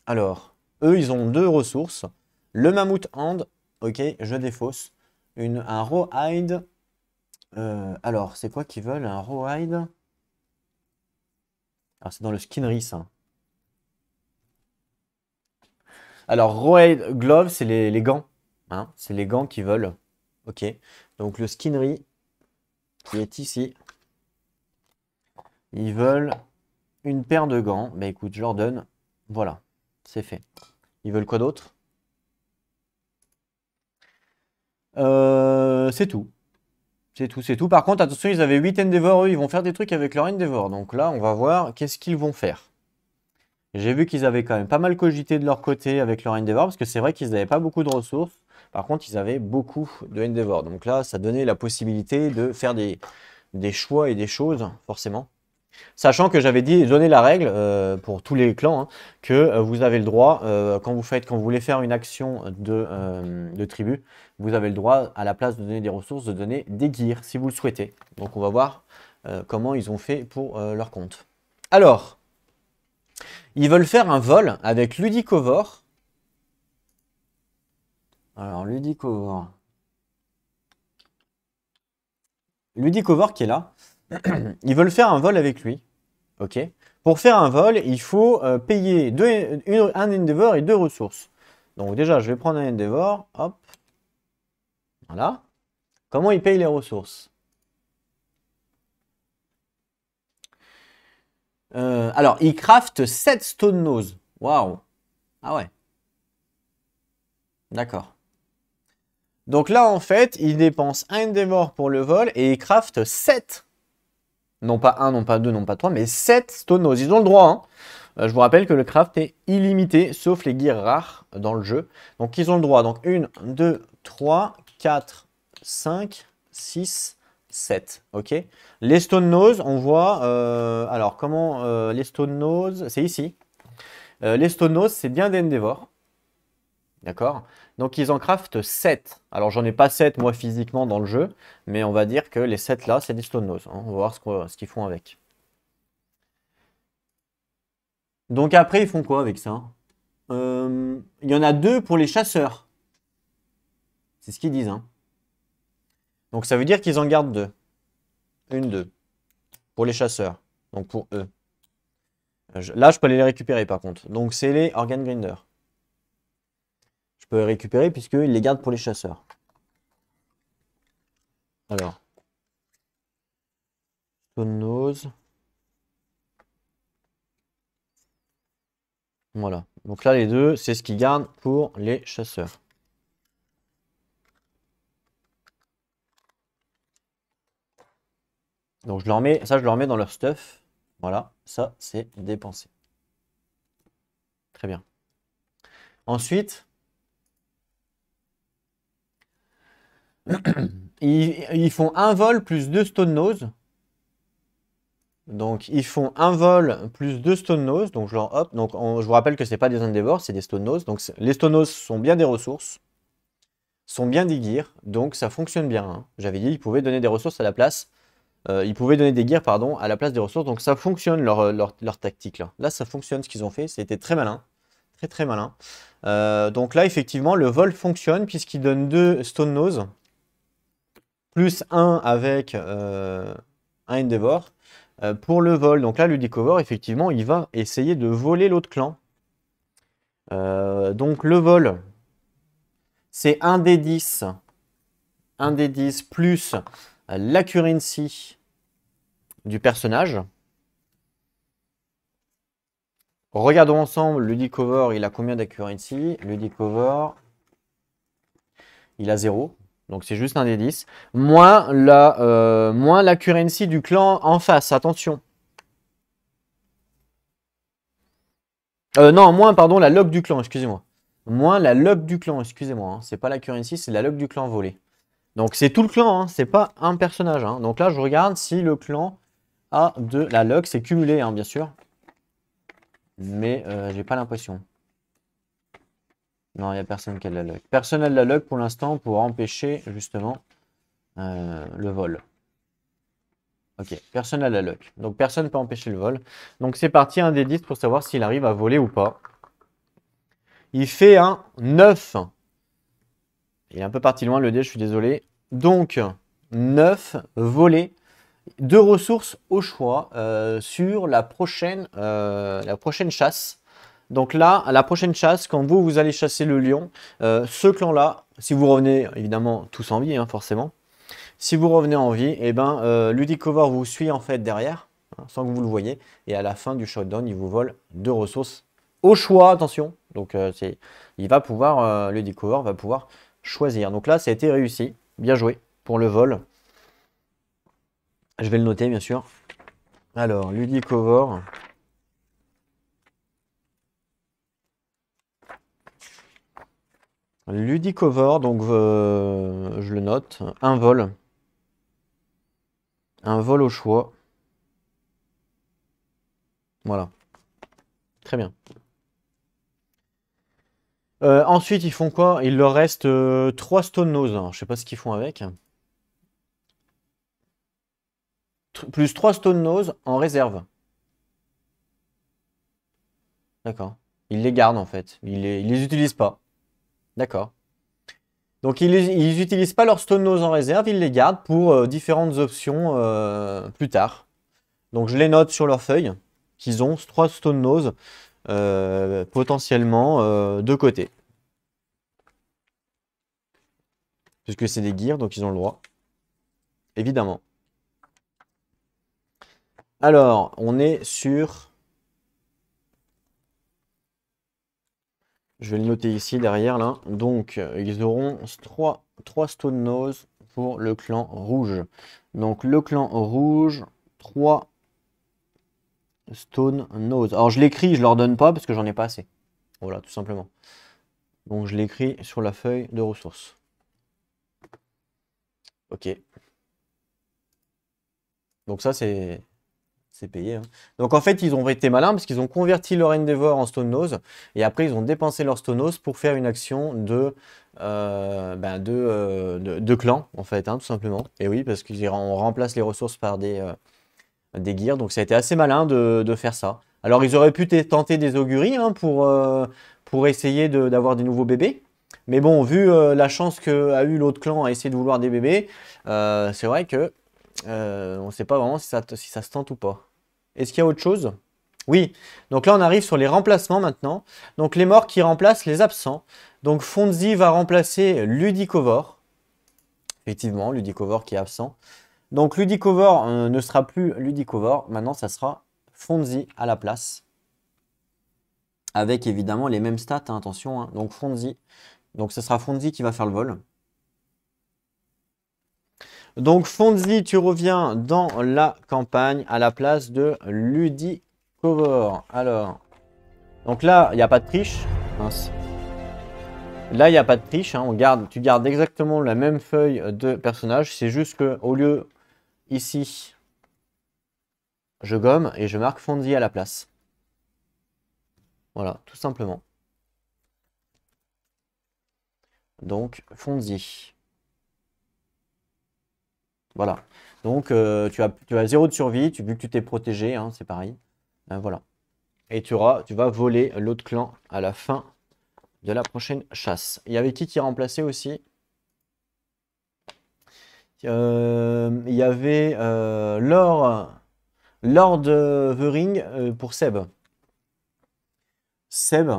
Alors, eux, ils ont 2 ressources. Le mammouth hand, ok, je défausse. Un rawhide. Alors, c'est quoi qu'ils veulent? Un rawhide. Alors, c'est dans le skinnery, ça. Alors, rawhide glove, c'est les gants. Hein, c'est les gants qu'ils veulent. Ok. Donc, le skinnery qui est ici. Ils veulent une paire de gants. Bah écoute, je leur donne. Voilà, c'est fait. Ils veulent quoi d'autre? C'est tout. C'est tout, c'est tout. Par contre, attention, ils avaient 8 Endeavor. Eux, ils vont faire des trucs avec leur Endeavor. Donc là, on va voir qu'est-ce qu'ils vont faire. J'ai vu qu'ils avaient quand même pas mal cogité de leur côté avec leur Endeavor. Parce que c'est vrai qu'ils n'avaient pas beaucoup de ressources. Par contre, ils avaient beaucoup de Endeavor. Donc là, ça donnait la possibilité de faire des choix et des choses, forcément. Sachant que j'avais donné la règle pour tous les clans, hein, que vous avez le droit, quand vous voulez faire une action de tribu, vous avez le droit, à la place de donner des ressources, de donner des gears, si vous le souhaitez. Donc on va voir comment ils ont fait pour leur compte. Alors, ils veulent faire un vol avec Ludicovore. Alors, Ludicovore. Ludicovore qui est là. Ils veulent faire un vol avec lui. Ok. Pour faire un vol, il faut payer un Endeavor et 2 ressources. Donc déjà, je vais prendre un Endeavor. Hop. Voilà. Comment il paye les ressources? Alors, il craft 7 Stone Nose. Waouh. Ah ouais. D'accord. Donc là, en fait, il dépense un Endeavor pour le vol et il craft 7. Non pas 1, non pas 2, non pas 3, mais 7 Stone Nose. Ils ont le droit, hein. Je vous rappelle que le craft est illimité, sauf les gears rares dans le jeu. Donc ils ont le droit. Donc 1, 2, 3, 4, 5, 6, 7. Ok. Les Stone Nose, on voit. Alors comment les Stone Nose, c'est ici. Les Stone Nose, c'est bien d'Endeavor. D'accord. Donc ils en craftent 7. Alors j'en ai pas 7 moi physiquement dans le jeu, mais on va dire que les 7 là, c'est des Stone Nose. Hein. On va voir ce qu'ils font avec. Donc après, ils font quoi avec ça? Il y en a 2 pour les chasseurs. C'est ce qu'ils disent, hein. Donc ça veut dire qu'ils en gardent 2. 2. Pour les chasseurs. Donc pour eux. Là, je peux aller les récupérer par contre. Donc c'est les organ grinders. Je peux les récupérer puisqu'ils les gardent pour les chasseurs. Alors. Stone Nose. Voilà. Donc là, les 2, c'est ce qu'ils gardent pour les chasseurs. Donc je leur mets, ça, je leur mets dans leur stuff. Voilà, ça, c'est dépensé. Très bien. Ensuite, ils font un vol plus 2 Stone Nose. Donc ils font un vol plus 2 Stone Nose. Donc je leur hop. Donc je vous rappelle que c'est pas des Endeavor, c'est des Stone Nose. Donc les Stone Nose sont bien des ressources, sont bien des gears. Donc ça fonctionne bien, hein. J'avais dit ils pouvaient donner des ressources à la place. Ils pouvaient donner des gears, pardon, à la place des ressources. Donc ça fonctionne leur tactique là. Là ça fonctionne ce qu'ils ont fait. C'était très malin. Très très malin. Donc là effectivement le vol fonctionne puisqu'il donne 2 Stone Nose. Plus 1 avec un Endeavor. Pour le vol, donc là, Ludicover, effectivement, il va essayer de voler l'autre clan. Donc le vol, c'est 1 des 10. 1 des 10 plus l'accuracy du personnage. Regardons ensemble, Ludicover, il a combien d'accuracy? Ludicover, il a 0. Donc c'est juste 1 des 10. Moins la currency du clan en face, attention. Non, moins, pardon, la log du clan, excusez-moi. Moins la log du clan, excusez-moi, hein. C'est pas la currency, c'est la log du clan volée. Donc c'est tout le clan, hein. C'est pas un personnage, hein. Donc là, je regarde si le clan a de la log. C'est cumulé, hein, bien sûr. Mais j'ai pas l'impression. Non, il n'y a personne qui a de la log. Personne n'a de la log pour l'instant pour empêcher, justement, le vol. Ok, personne n'a la log. Donc personne ne peut empêcher le vol. Donc c'est parti, un des 10 pour savoir s'il arrive à voler ou pas. Il fait un 9. Il est un peu parti loin le dé, je suis désolé. Donc 9 volés. 2 ressources au choix sur la prochaine chasse. Donc là, à la prochaine chasse, quand vous allez chasser le lion, ce clan-là, si vous revenez évidemment tous en vie, hein, forcément. Si vous revenez en vie, et ben, Ludicover vous suit en fait derrière, hein, sans que vous le voyez. Et à la fin du showdown, il vous vole 2 ressources au choix, attention. Donc il va pouvoir, Ludicover va pouvoir choisir. Donc là, ça a été réussi. Bien joué pour le vol. Je vais le noter, bien sûr. Alors, Ludicover. Ludicover, donc je le note. Un vol. Un vol au choix. Voilà. Très bien. Ensuite, ils font quoi? Il leur reste 3 Stone Nose. Alors, je sais pas ce qu'ils font avec. Plus 3 Stone Nose en réserve. D'accord. Ils les gardent en fait. Ils les utilisent pas. D'accord. Donc ils n'utilisent pas leur Stone Nose en réserve, ils les gardent pour différentes options plus tard. Donc je les note sur leur feuille qu'ils ont 3 Stone Nose potentiellement de côté. Puisque c'est des gears, donc ils ont le droit. Évidemment. Alors, on est sur... Je vais le noter ici derrière là. Donc ils auront 3 Stone Nose pour le clan rouge. Donc le clan rouge, 3 Stone Nose. Alors je l'écris, je leur donne pas parce que j'en ai pas assez. Voilà, tout simplement. Donc je l'écris sur la feuille de ressources. Ok. Donc ça c'est payé, hein. Donc en fait ils ont été malins parce qu'ils ont converti leur Endeavor en Stone Nose et après ils ont dépensé leur Stone Nose pour faire une action de clan en fait, hein, tout simplement. Et oui, parce qu'on remplace les ressources par des gears, donc ça a été assez malin de faire ça. Alors, ils auraient pu tenter des auguries hein, pour essayer d'avoir des nouveaux bébés. Mais bon, vu la chance qu'a eu l'autre clan à essayer de vouloir des bébés, c'est vrai que on ne sait pas vraiment si ça se tente ou pas. Est-ce qu'il y a autre chose? Oui, donc là on arrive sur les remplacements maintenant. Donc les morts qui remplacent les absents. Donc Fonzie va remplacer Ludicovore. Effectivement, Ludicovore qui est absent. Donc Ludicovore ne sera plus Ludicovore. Maintenant ça sera Fonzie à la place. Avec évidemment les mêmes stats, hein, attention. Hein. Donc Fonzie. Donc ce sera Fonzie qui va faire le vol. Donc Fonzie, tu reviens dans la campagne à la place de Ludicovore. Alors, donc là, il n'y a pas de triche. Mince. Là, il n'y a pas de triche. Hein. Tu gardes exactement la même feuille de personnage. C'est juste que au lieu ici, je gomme et je marque Fonzie à la place. Voilà, tout simplement. Donc, Fonzie. Voilà. Donc, tu as 0 de survie. Vu que tu t'es protégé, hein, c'est pareil. Voilà. Et tu vas voler l'autre clan à la fin de la prochaine chasse. Il y avait qui remplaçait aussi? Il y avait Lord the Ring pour Seb. Seb.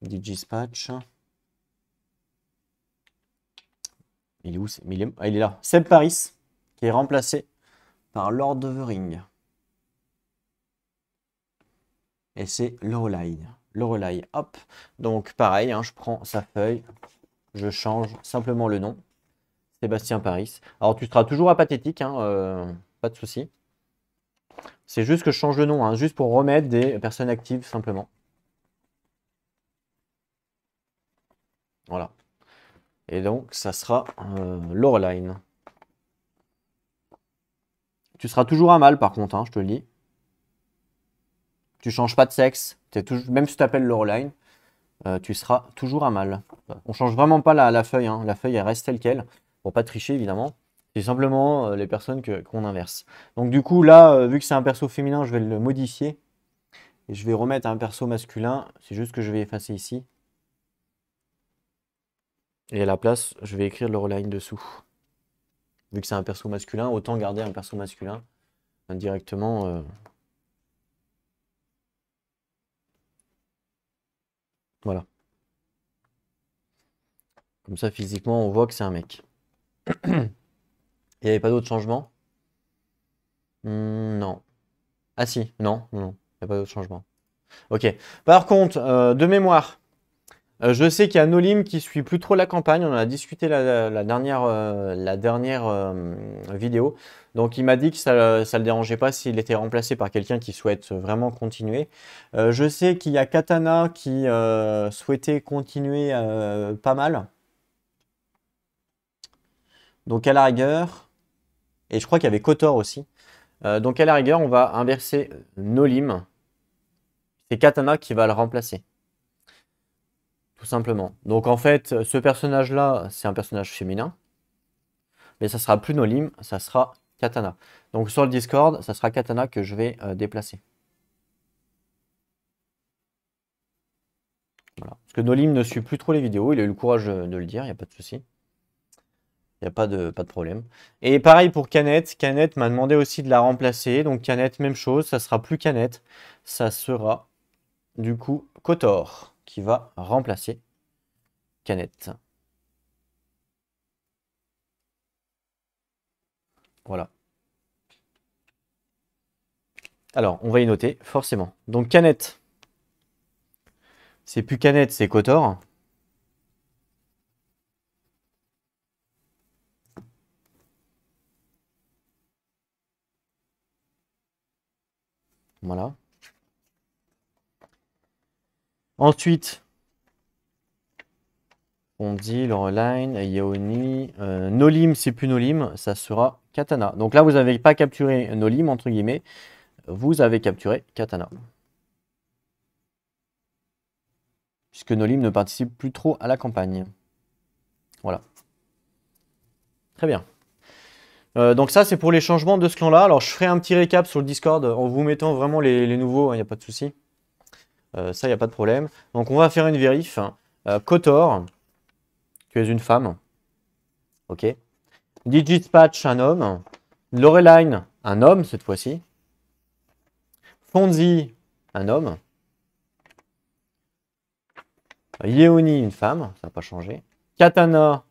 Digispatch. Il est où? Il est là. Seb Paris, qui est remplacé par Lord of the Ring. Et c'est Lorelai. Lorelai, hop. Donc pareil, hein, je prends sa feuille. Je change simplement le nom. Sébastien Paris. Alors tu seras toujours apathétique, hein, pas de souci. C'est juste que je change le nom, hein, juste pour remettre des personnes actives simplement. Voilà. Et donc ça sera Loreline. Tu seras toujours un mâle par contre, hein, je te le dis. Tu changes pas de sexe. Même si tu t'appelles Loreline, tu seras toujours un mâle. On change vraiment pas la feuille, hein. La feuille elle reste telle quelle. Pour pas tricher évidemment. C'est simplement les personnes qu'on inverse. Donc du coup là, vu que c'est un perso féminin, je vais le modifier. Et je vais remettre un perso masculin. C'est juste que je vais effacer ici. Et à la place, je vais écrire Loreline dessous. Vu que c'est un perso masculin, autant garder un perso masculin directement. Voilà. Comme ça, physiquement, on voit que c'est un mec. Il n'y avait pas d'autres changements? Non. Ah si, non, non, non. Il n'y a pas d'autres changements. Ok. Par contre, de mémoire, je sais qu'il y a Nolim qui suit plus trop la campagne. On en a discuté la dernière vidéo. Donc il m'a dit que ça ne le dérangeait pas s'il était remplacé par quelqu'un qui souhaite vraiment continuer. Je sais qu'il y a Katana qui souhaitait continuer pas mal. Donc à la rigueur, et je crois qu'il y avait Kotor aussi. Donc à la rigueur, on va inverser Nolim. C'est Katana qui va le remplacer. Tout simplement. Donc en fait, ce personnage-là, c'est un personnage féminin. Mais ça sera plus Nolim, ça sera Katana. Donc sur le Discord, ça sera Katana que je vais déplacer. Voilà. Parce que Nolim ne suit plus trop les vidéos, il a eu le courage de le dire, il n'y a pas de souci. Il n'y a pas de problème. Et pareil pour Canette. Canette m'a demandé aussi de la remplacer. Donc Canette, même chose, ça sera plus Canette. Ça sera du coup Kotor qui va remplacer Canette. Voilà. Alors, on va y noter, forcément. Donc Canette. C'est plus Canette, c'est Kotor. Voilà. Ensuite, on dit Loreline, Yaoni, Nolim, c'est plus Nolim, ça sera Katana. Donc là, vous n'avez pas capturé Nolim, entre guillemets, vous avez capturé Katana. Puisque Nolim ne participe plus trop à la campagne. Voilà. Très bien. Donc ça, c'est pour les changements de ce clan-là. Alors, je ferai un petit récap sur le Discord en vous mettant vraiment les nouveaux, il n'y a pas de souci. Ça, il n'y a pas de problème. Donc, on va faire une vérif. Kotor, tu es une femme. Ok. Digispatch, un homme. Loreline, un homme cette fois-ci. Fonzie, un homme. Yeoni, une femme, ça n'a pas changé. Katana,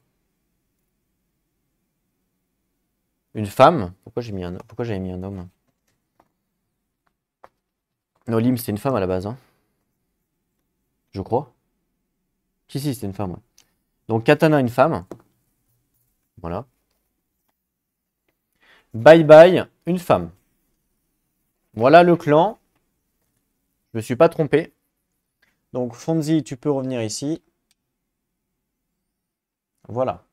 une femme. Pourquoi j'avais mis un homme? Nolim, c'était une femme à la base, hein. Je crois. Si, c'était une femme, ouais. Donc Katana, une femme. Voilà. Bye Bye, une femme. Voilà le clan. Je me suis pas trompé. Donc Fonzie, tu peux revenir ici. Voilà.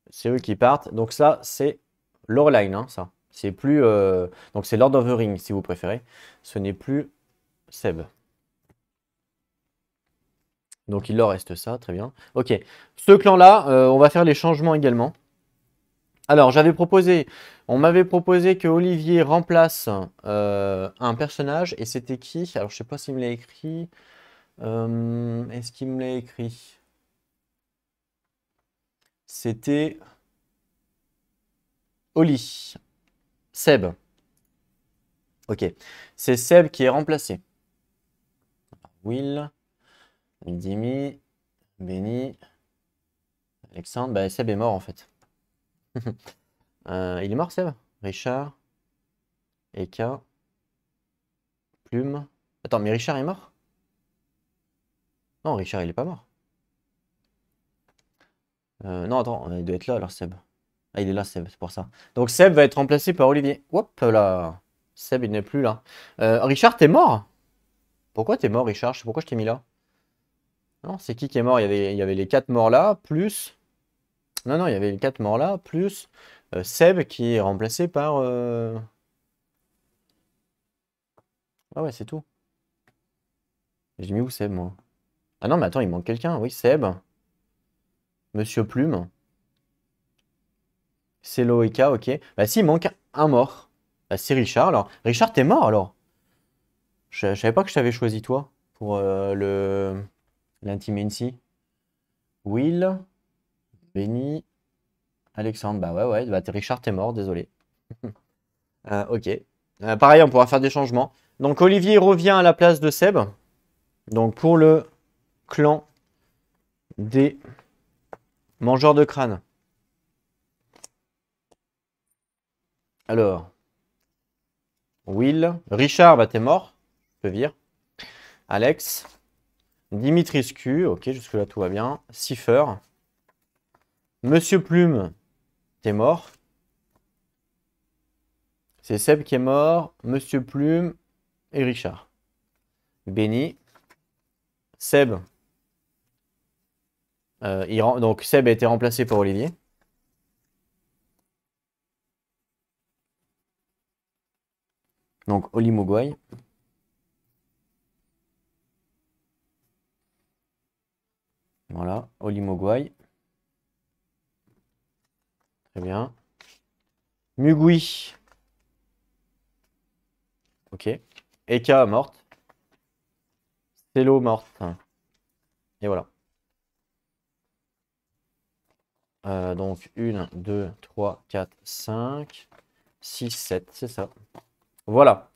C'est eux qui partent. Donc ça, c'est Loreline, hein, ça. C'est plus... Donc c'est Lord of the Ring, si vous préférez. Ce n'est plus Seb. Donc il leur reste ça, très bien. Ok. Ce clan-là, on va faire les changements également. Alors, on m'avait proposé que Olivier remplace un personnage. Et c'était qui? Alors, je sais pas s'il me l'a écrit. Est-ce qu'il me l'a écrit? C'était Oli. Seb. Ok. C'est Seb qui est remplacé. Will, Dimi, Benny, Alexandre. Bah, Seb est mort en fait. Il est mort, Seb? Richard, Eka, Plume. Attends, mais Richard est mort? Non, Richard, il est pas mort. Non, attends, il doit être là alors, Seb. Ah, il est là, Seb, c'est pour ça. Donc, Seb va être remplacé par Olivier. Hop là. Seb, il n'est plus là. Richard, t'es mort? Pourquoi t'es mort, Richard? Je sais pourquoi je t'ai mis là. Non, c'est qui est mort? Il y avait les 4 morts là, plus. Non, non, il y avait les 4 morts là, plus Seb qui est remplacé par. Ah ouais, c'est tout. J'ai mis où Seb, moi? Ah non, mais attends, il manque quelqu'un. Oui, Seb. Monsieur Plume. C'est Loïka, ok. Bah si, il manque un mort. Bah, c'est Richard, alors. Richard, t'es mort, alors? Je savais pas que je t'avais choisi, toi, pour l'Intimacy. Will, Benny, Alexandre. Bah ouais, bah Richard, t'es mort, désolé. Ok. Pareil, on pourra faire des changements. Donc, Olivier revient à la place de Seb. Donc, pour le clan des mangeurs de crâne. Alors, Will, Richard, bah t'es mort, je peux vire. Alex, Dimitriscu, ok, jusque-là tout va bien. Cipher, Monsieur Plume, t'es mort. C'est Seb qui est mort, Monsieur Plume et Richard. Benny, Seb, donc Seb a été remplacé par Olivier. Donc Oli Mogwai. Voilà, Oli Mogwai. Très bien. Mugui. Ok. Eka morte. Celo morte. Et voilà. Donc 1, 2, 3, 4, 5, 6, 7, c'est ça. Voilà.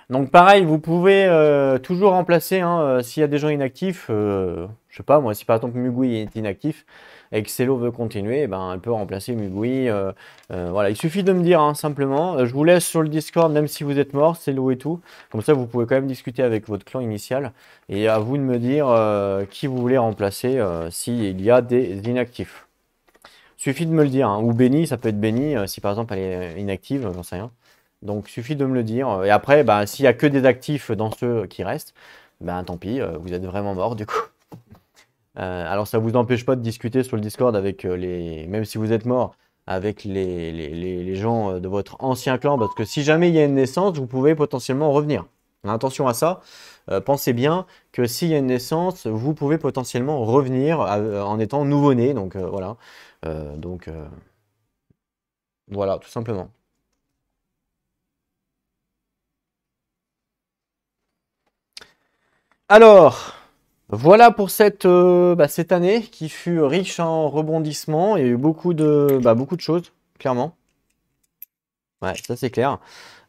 Donc pareil, vous pouvez toujours remplacer s'il y a des gens inactifs. Je sais pas moi, si par exemple Mugui est inactif et que Celo veut continuer, ben, elle peut remplacer Mugui. Voilà, il suffit de me dire simplement. Je vous laisse sur le Discord, même si vous êtes mort, Celo et tout. Comme ça, vous pouvez quand même discuter avec votre clan initial. Et à vous de me dire qui vous voulez remplacer s'il y a des inactifs. Suffit de me le dire, hein. Ou Benny, ça peut être Benny, si par exemple elle est inactive, j'en sais rien. Donc suffit de me le dire. Et après, bah, s'il n'y a que des actifs dans ceux qui restent, ben tant pis, vous êtes vraiment mort du coup. Alors ça ne vous empêche pas de discuter sur le Discord avec même si vous êtes mort, avec les gens de votre ancien clan, parce que si jamais il y a une naissance, vous pouvez potentiellement revenir. Attention à ça. Pensez bien que s'il y a une naissance, vous pouvez potentiellement revenir en étant nouveau-né. Donc voilà. Donc Voilà, tout simplement. Alors, voilà pour cette année qui fut riche en rebondissements. Il y a eu beaucoup de choses, clairement. Ouais, ça c'est clair.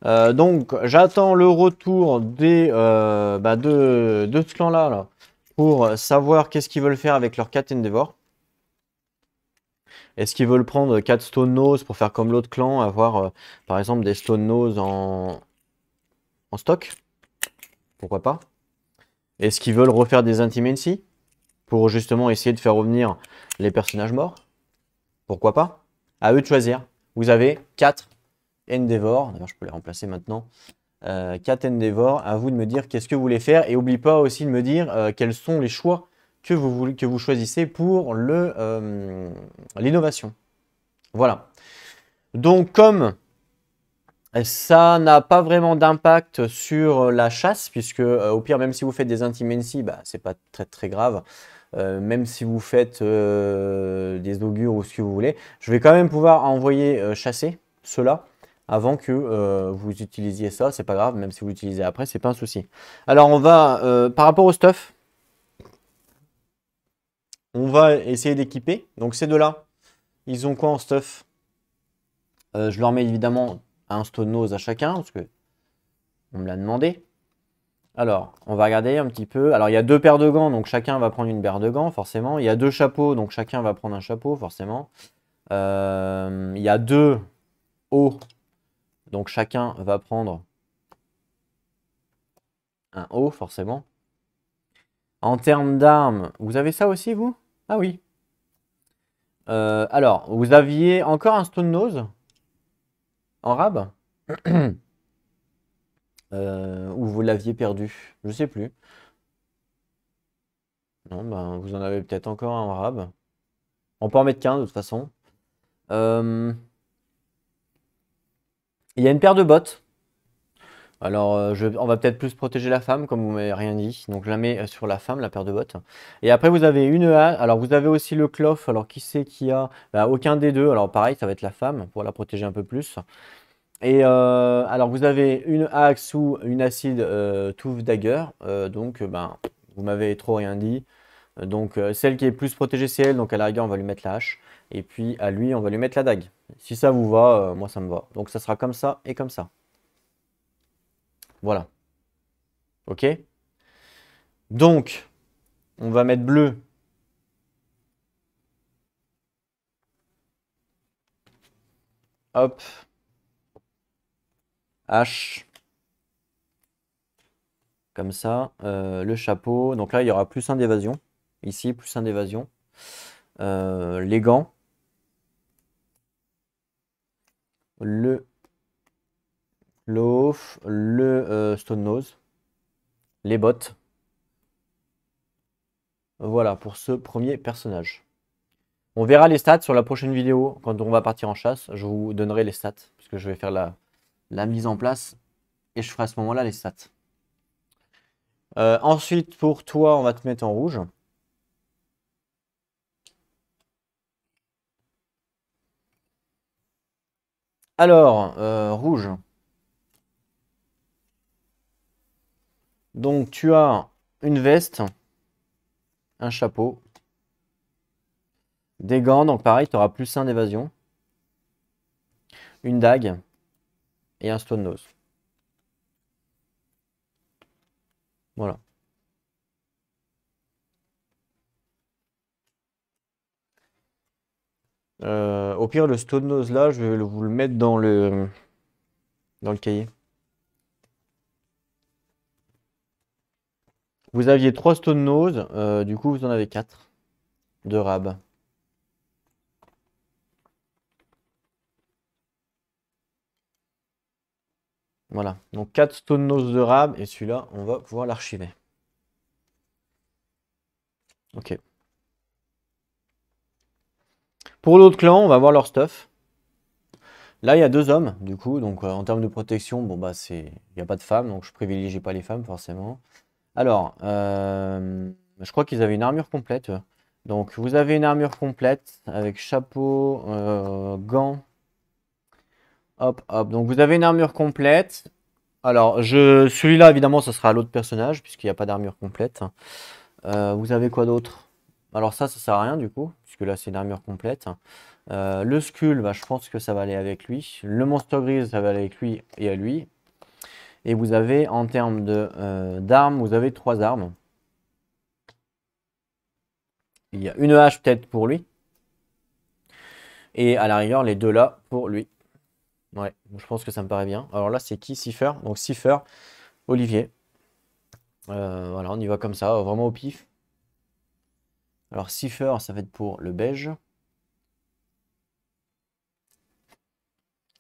Donc, j'attends le retour de ce clan-là là, pour savoir qu'est-ce qu'ils veulent faire avec leur Cat Endeavor. Est-ce qu'ils veulent prendre 4 Stone Nose pour faire comme l'autre clan, avoir par exemple des Stone Nose en stock? Pourquoi pas? Est-ce qu'ils veulent refaire des Intimacy pour justement essayer de faire revenir les personnages morts? Pourquoi pas? À eux de choisir. Vous avez 4 Endeavor. D'ailleurs, je peux les remplacer maintenant. 4 Endeavor. À vous de me dire qu'est-ce que vous voulez faire. Et n'oubliez pas aussi de me dire quels sont les choix que vous choisissez pour l'innovation. Voilà. Donc, comme ça n'a pas vraiment d'impact sur la chasse, puisque au pire, même si vous faites des Intimacy, bah, c'est pas très très grave. Même si vous faites des augures ou ce que vous voulez, je vais quand même pouvoir envoyer chasser ceux-là avant que vous utilisiez ça. C'est pas grave, même si vous l'utilisez après, c'est pas un souci. Alors, on va, par rapport au stuff, on va essayer d'équiper. Donc, ces deux-là, ils ont quoi en stuff? Je leur mets évidemment un stone nose à chacun, parce que on me l'a demandé. Alors, on va regarder un petit peu. Alors, il y a 2 paires de gants, donc chacun va prendre une paire de gants, forcément. Il y a 2 chapeaux, donc chacun va prendre un chapeau, forcément. Il y a 2 hauts, donc chacun va prendre un haut, forcément. En termes d'armes, vous avez ça aussi, vous? Ah oui. Alors, vous aviez encore un stone nose en rab? Ou vous l'aviez perdu? Je sais plus. Non, ben, vous en avez peut-être encore un en rab. On peut en mettre qu'un de toute façon. Il y a une paire de bottes. Alors, on va peut-être plus protéger la femme, comme vous m'avez rien dit. Donc, je la mets sur la femme, la paire de bottes. Et après, vous avez une hache. Alors, vous avez aussi le cloth. Alors, qui c'est qui a? Bah, aucun des deux. Alors, pareil, ça va être la femme pour la protéger un peu plus. Et alors, vous avez une axe ou une acide Tooth Dagger. Donc, ben, vous m'avez trop rien dit. Donc, celle qui est plus protégée, c'est elle. Donc, à la rigueur, on va lui mettre la hache. Et puis, à lui, on va lui mettre la dague. Si ça vous va, moi, ça me va. Donc, ça sera comme ça et comme ça. Voilà. Ok? Donc, on va mettre bleu. Hop. H. Comme ça. Le chapeau. Donc là, il y aura plus un d'évasion. Ici, plus un d'évasion. Les gants. Le loaf. Le stone nose. Les bottes. Voilà pour ce premier personnage. On verra les stats sur la prochaine vidéo. Quand on va partir en chasse, je vous donnerai les stats. Parce que je vais faire la mise en place. Et je ferai à ce moment-là les stats. Ensuite, pour toi, on va te mettre en rouge. Alors, rouge. Donc, tu as une veste, un chapeau, des gants. Donc, pareil, tu auras plus un d'évasion, une dague et un stone nose. Voilà. Au pire, le stone nose là, je vais vous le mettre dans le cahier. Vous aviez 3 stone nose, du coup, vous en avez 4 de rab. Voilà, donc 4 stone nose de rab, et celui-là, on va pouvoir l'archiver. Ok. Pour l'autre clan, on va voir leur stuff. Là, il y a 2 hommes, du coup, donc en termes de protection, bon bah il n'y a pas de femmes, donc je privilégie pas les femmes forcément. Alors, je crois qu'ils avaient une armure complète. Donc, vous avez une armure complète avec chapeau, gants, Hop, hop. Donc vous avez une armure complète. Alors, celui-là, évidemment, ce sera l'autre personnage, puisqu'il n'y a pas d'armure complète. Vous avez quoi d'autre? Alors ça sert à rien du coup, puisque là c'est une armure complète. Le Skull, bah, je pense que ça va aller avec lui. Le Monster Grise, ça va aller avec lui et à lui. Et vous avez, en termes d'armes, vous avez 3 armes. Il y a une hache peut-être pour lui. Et à la rigueur, les deux là pour lui. Ouais, je pense que ça me paraît bien. Alors là, c'est qui? Cipher. Donc Cipher, Olivier. Voilà, on y va comme ça, vraiment au pif. Alors Cipher, ça va être pour le beige.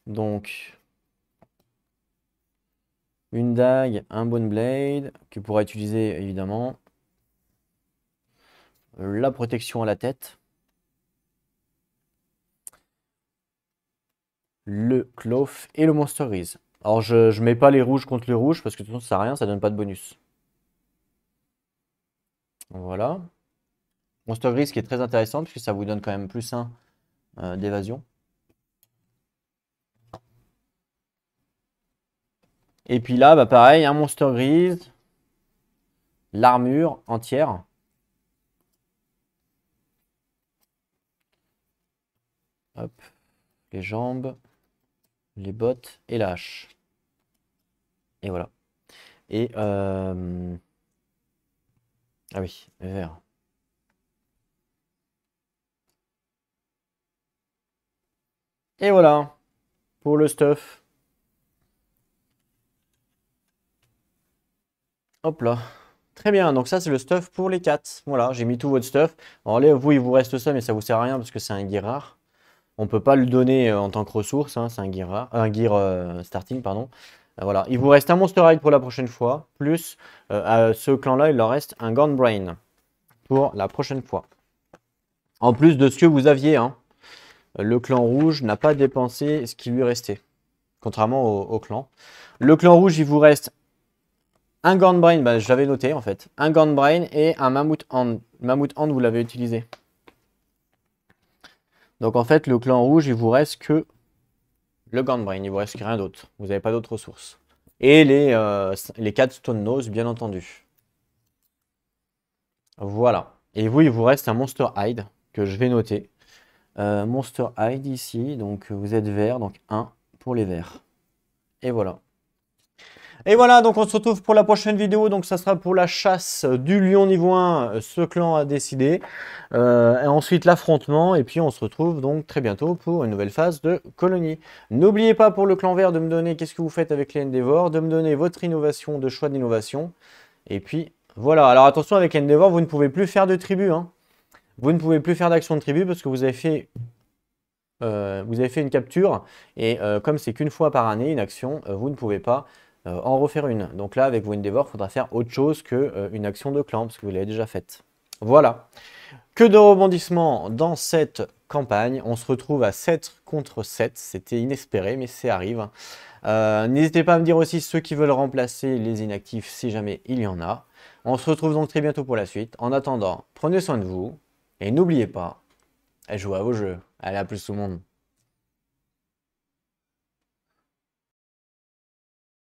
Donc, une dague, un bone blade, que pourra utiliser évidemment. La protection à la tête. Le cloth et le monster grise. Alors je mets pas les rouges contre les rouges parce que de toute façon ça sert à rien, ça donne pas de bonus. Voilà. Monster grise qui est très intéressant puisque ça vous donne quand même plus 1 d'évasion. Et puis là, bah pareil, un monster grise, l'armure entière. Hop, les jambes, les bottes et la hache. Et voilà. Et ah oui, vert. Et voilà pour le stuff. Hop là. Très bien, donc ça c'est le stuff pour les 4. Voilà, j'ai mis tout votre stuff. Alors là, vous, il vous reste ça, mais ça vous sert à rien parce que c'est un gear rare. On peut pas le donner en tant que ressource, hein, c'est un gear rare, un gear starting, pardon. Voilà, il vous reste un Monster Hide pour la prochaine fois, plus à ce clan-là, il leur reste un Gunbrain pour la prochaine fois. En plus de ce que vous aviez, hein. Le clan rouge n'a pas dépensé ce qui lui restait, contrairement au clan. Le clan rouge, il vous reste un Gunbrain, bah, je l'avais noté en fait, un Gunbrain et un Mammoth Hand. Mammoth Hand, vous l'avez utilisé. Donc en fait, le clan rouge, il vous reste que le Gunbrain, il vous reste rien d'autre. Vous n'avez pas d'autres ressources. Et les 4 Stone Nose, bien entendu. Voilà. Et vous, il vous reste un Monster Hide que je vais noter. Monster Hide ici, donc vous êtes vert, donc 1 pour les verts. Et voilà. Et voilà, donc on se retrouve pour la prochaine vidéo. Donc ça sera pour la chasse du lion niveau 1, ce clan a décidé. Et ensuite l'affrontement. Et puis on se retrouve donc très bientôt pour une nouvelle phase de colonie. N'oubliez pas pour le clan vert de me donner qu'est-ce que vous faites avec les Endeavor, de me donner votre innovation, de choix d'innovation. Et puis voilà, alors attention avec Endeavor, vous ne pouvez plus faire de tribu. Hein. Vous ne pouvez plus faire d'action de tribu parce que vous avez fait une capture. Et comme c'est qu'une fois par année une action, vous ne pouvez pas en refaire une. Donc là, avec vos Endeavor, il faudra faire autre chose qu'une action de clan, parce que vous l'avez déjà faite. Voilà. Que de rebondissements dans cette campagne. On se retrouve à 7 contre 7. C'était inespéré, mais ça arrive. N'hésitez pas à me dire aussi ceux qui veulent remplacer les inactifs, si jamais il y en a. On se retrouve donc très bientôt pour la suite. En attendant, prenez soin de vous. Et n'oubliez pas, jouez à vos jeux. Allez, à plus tout le monde.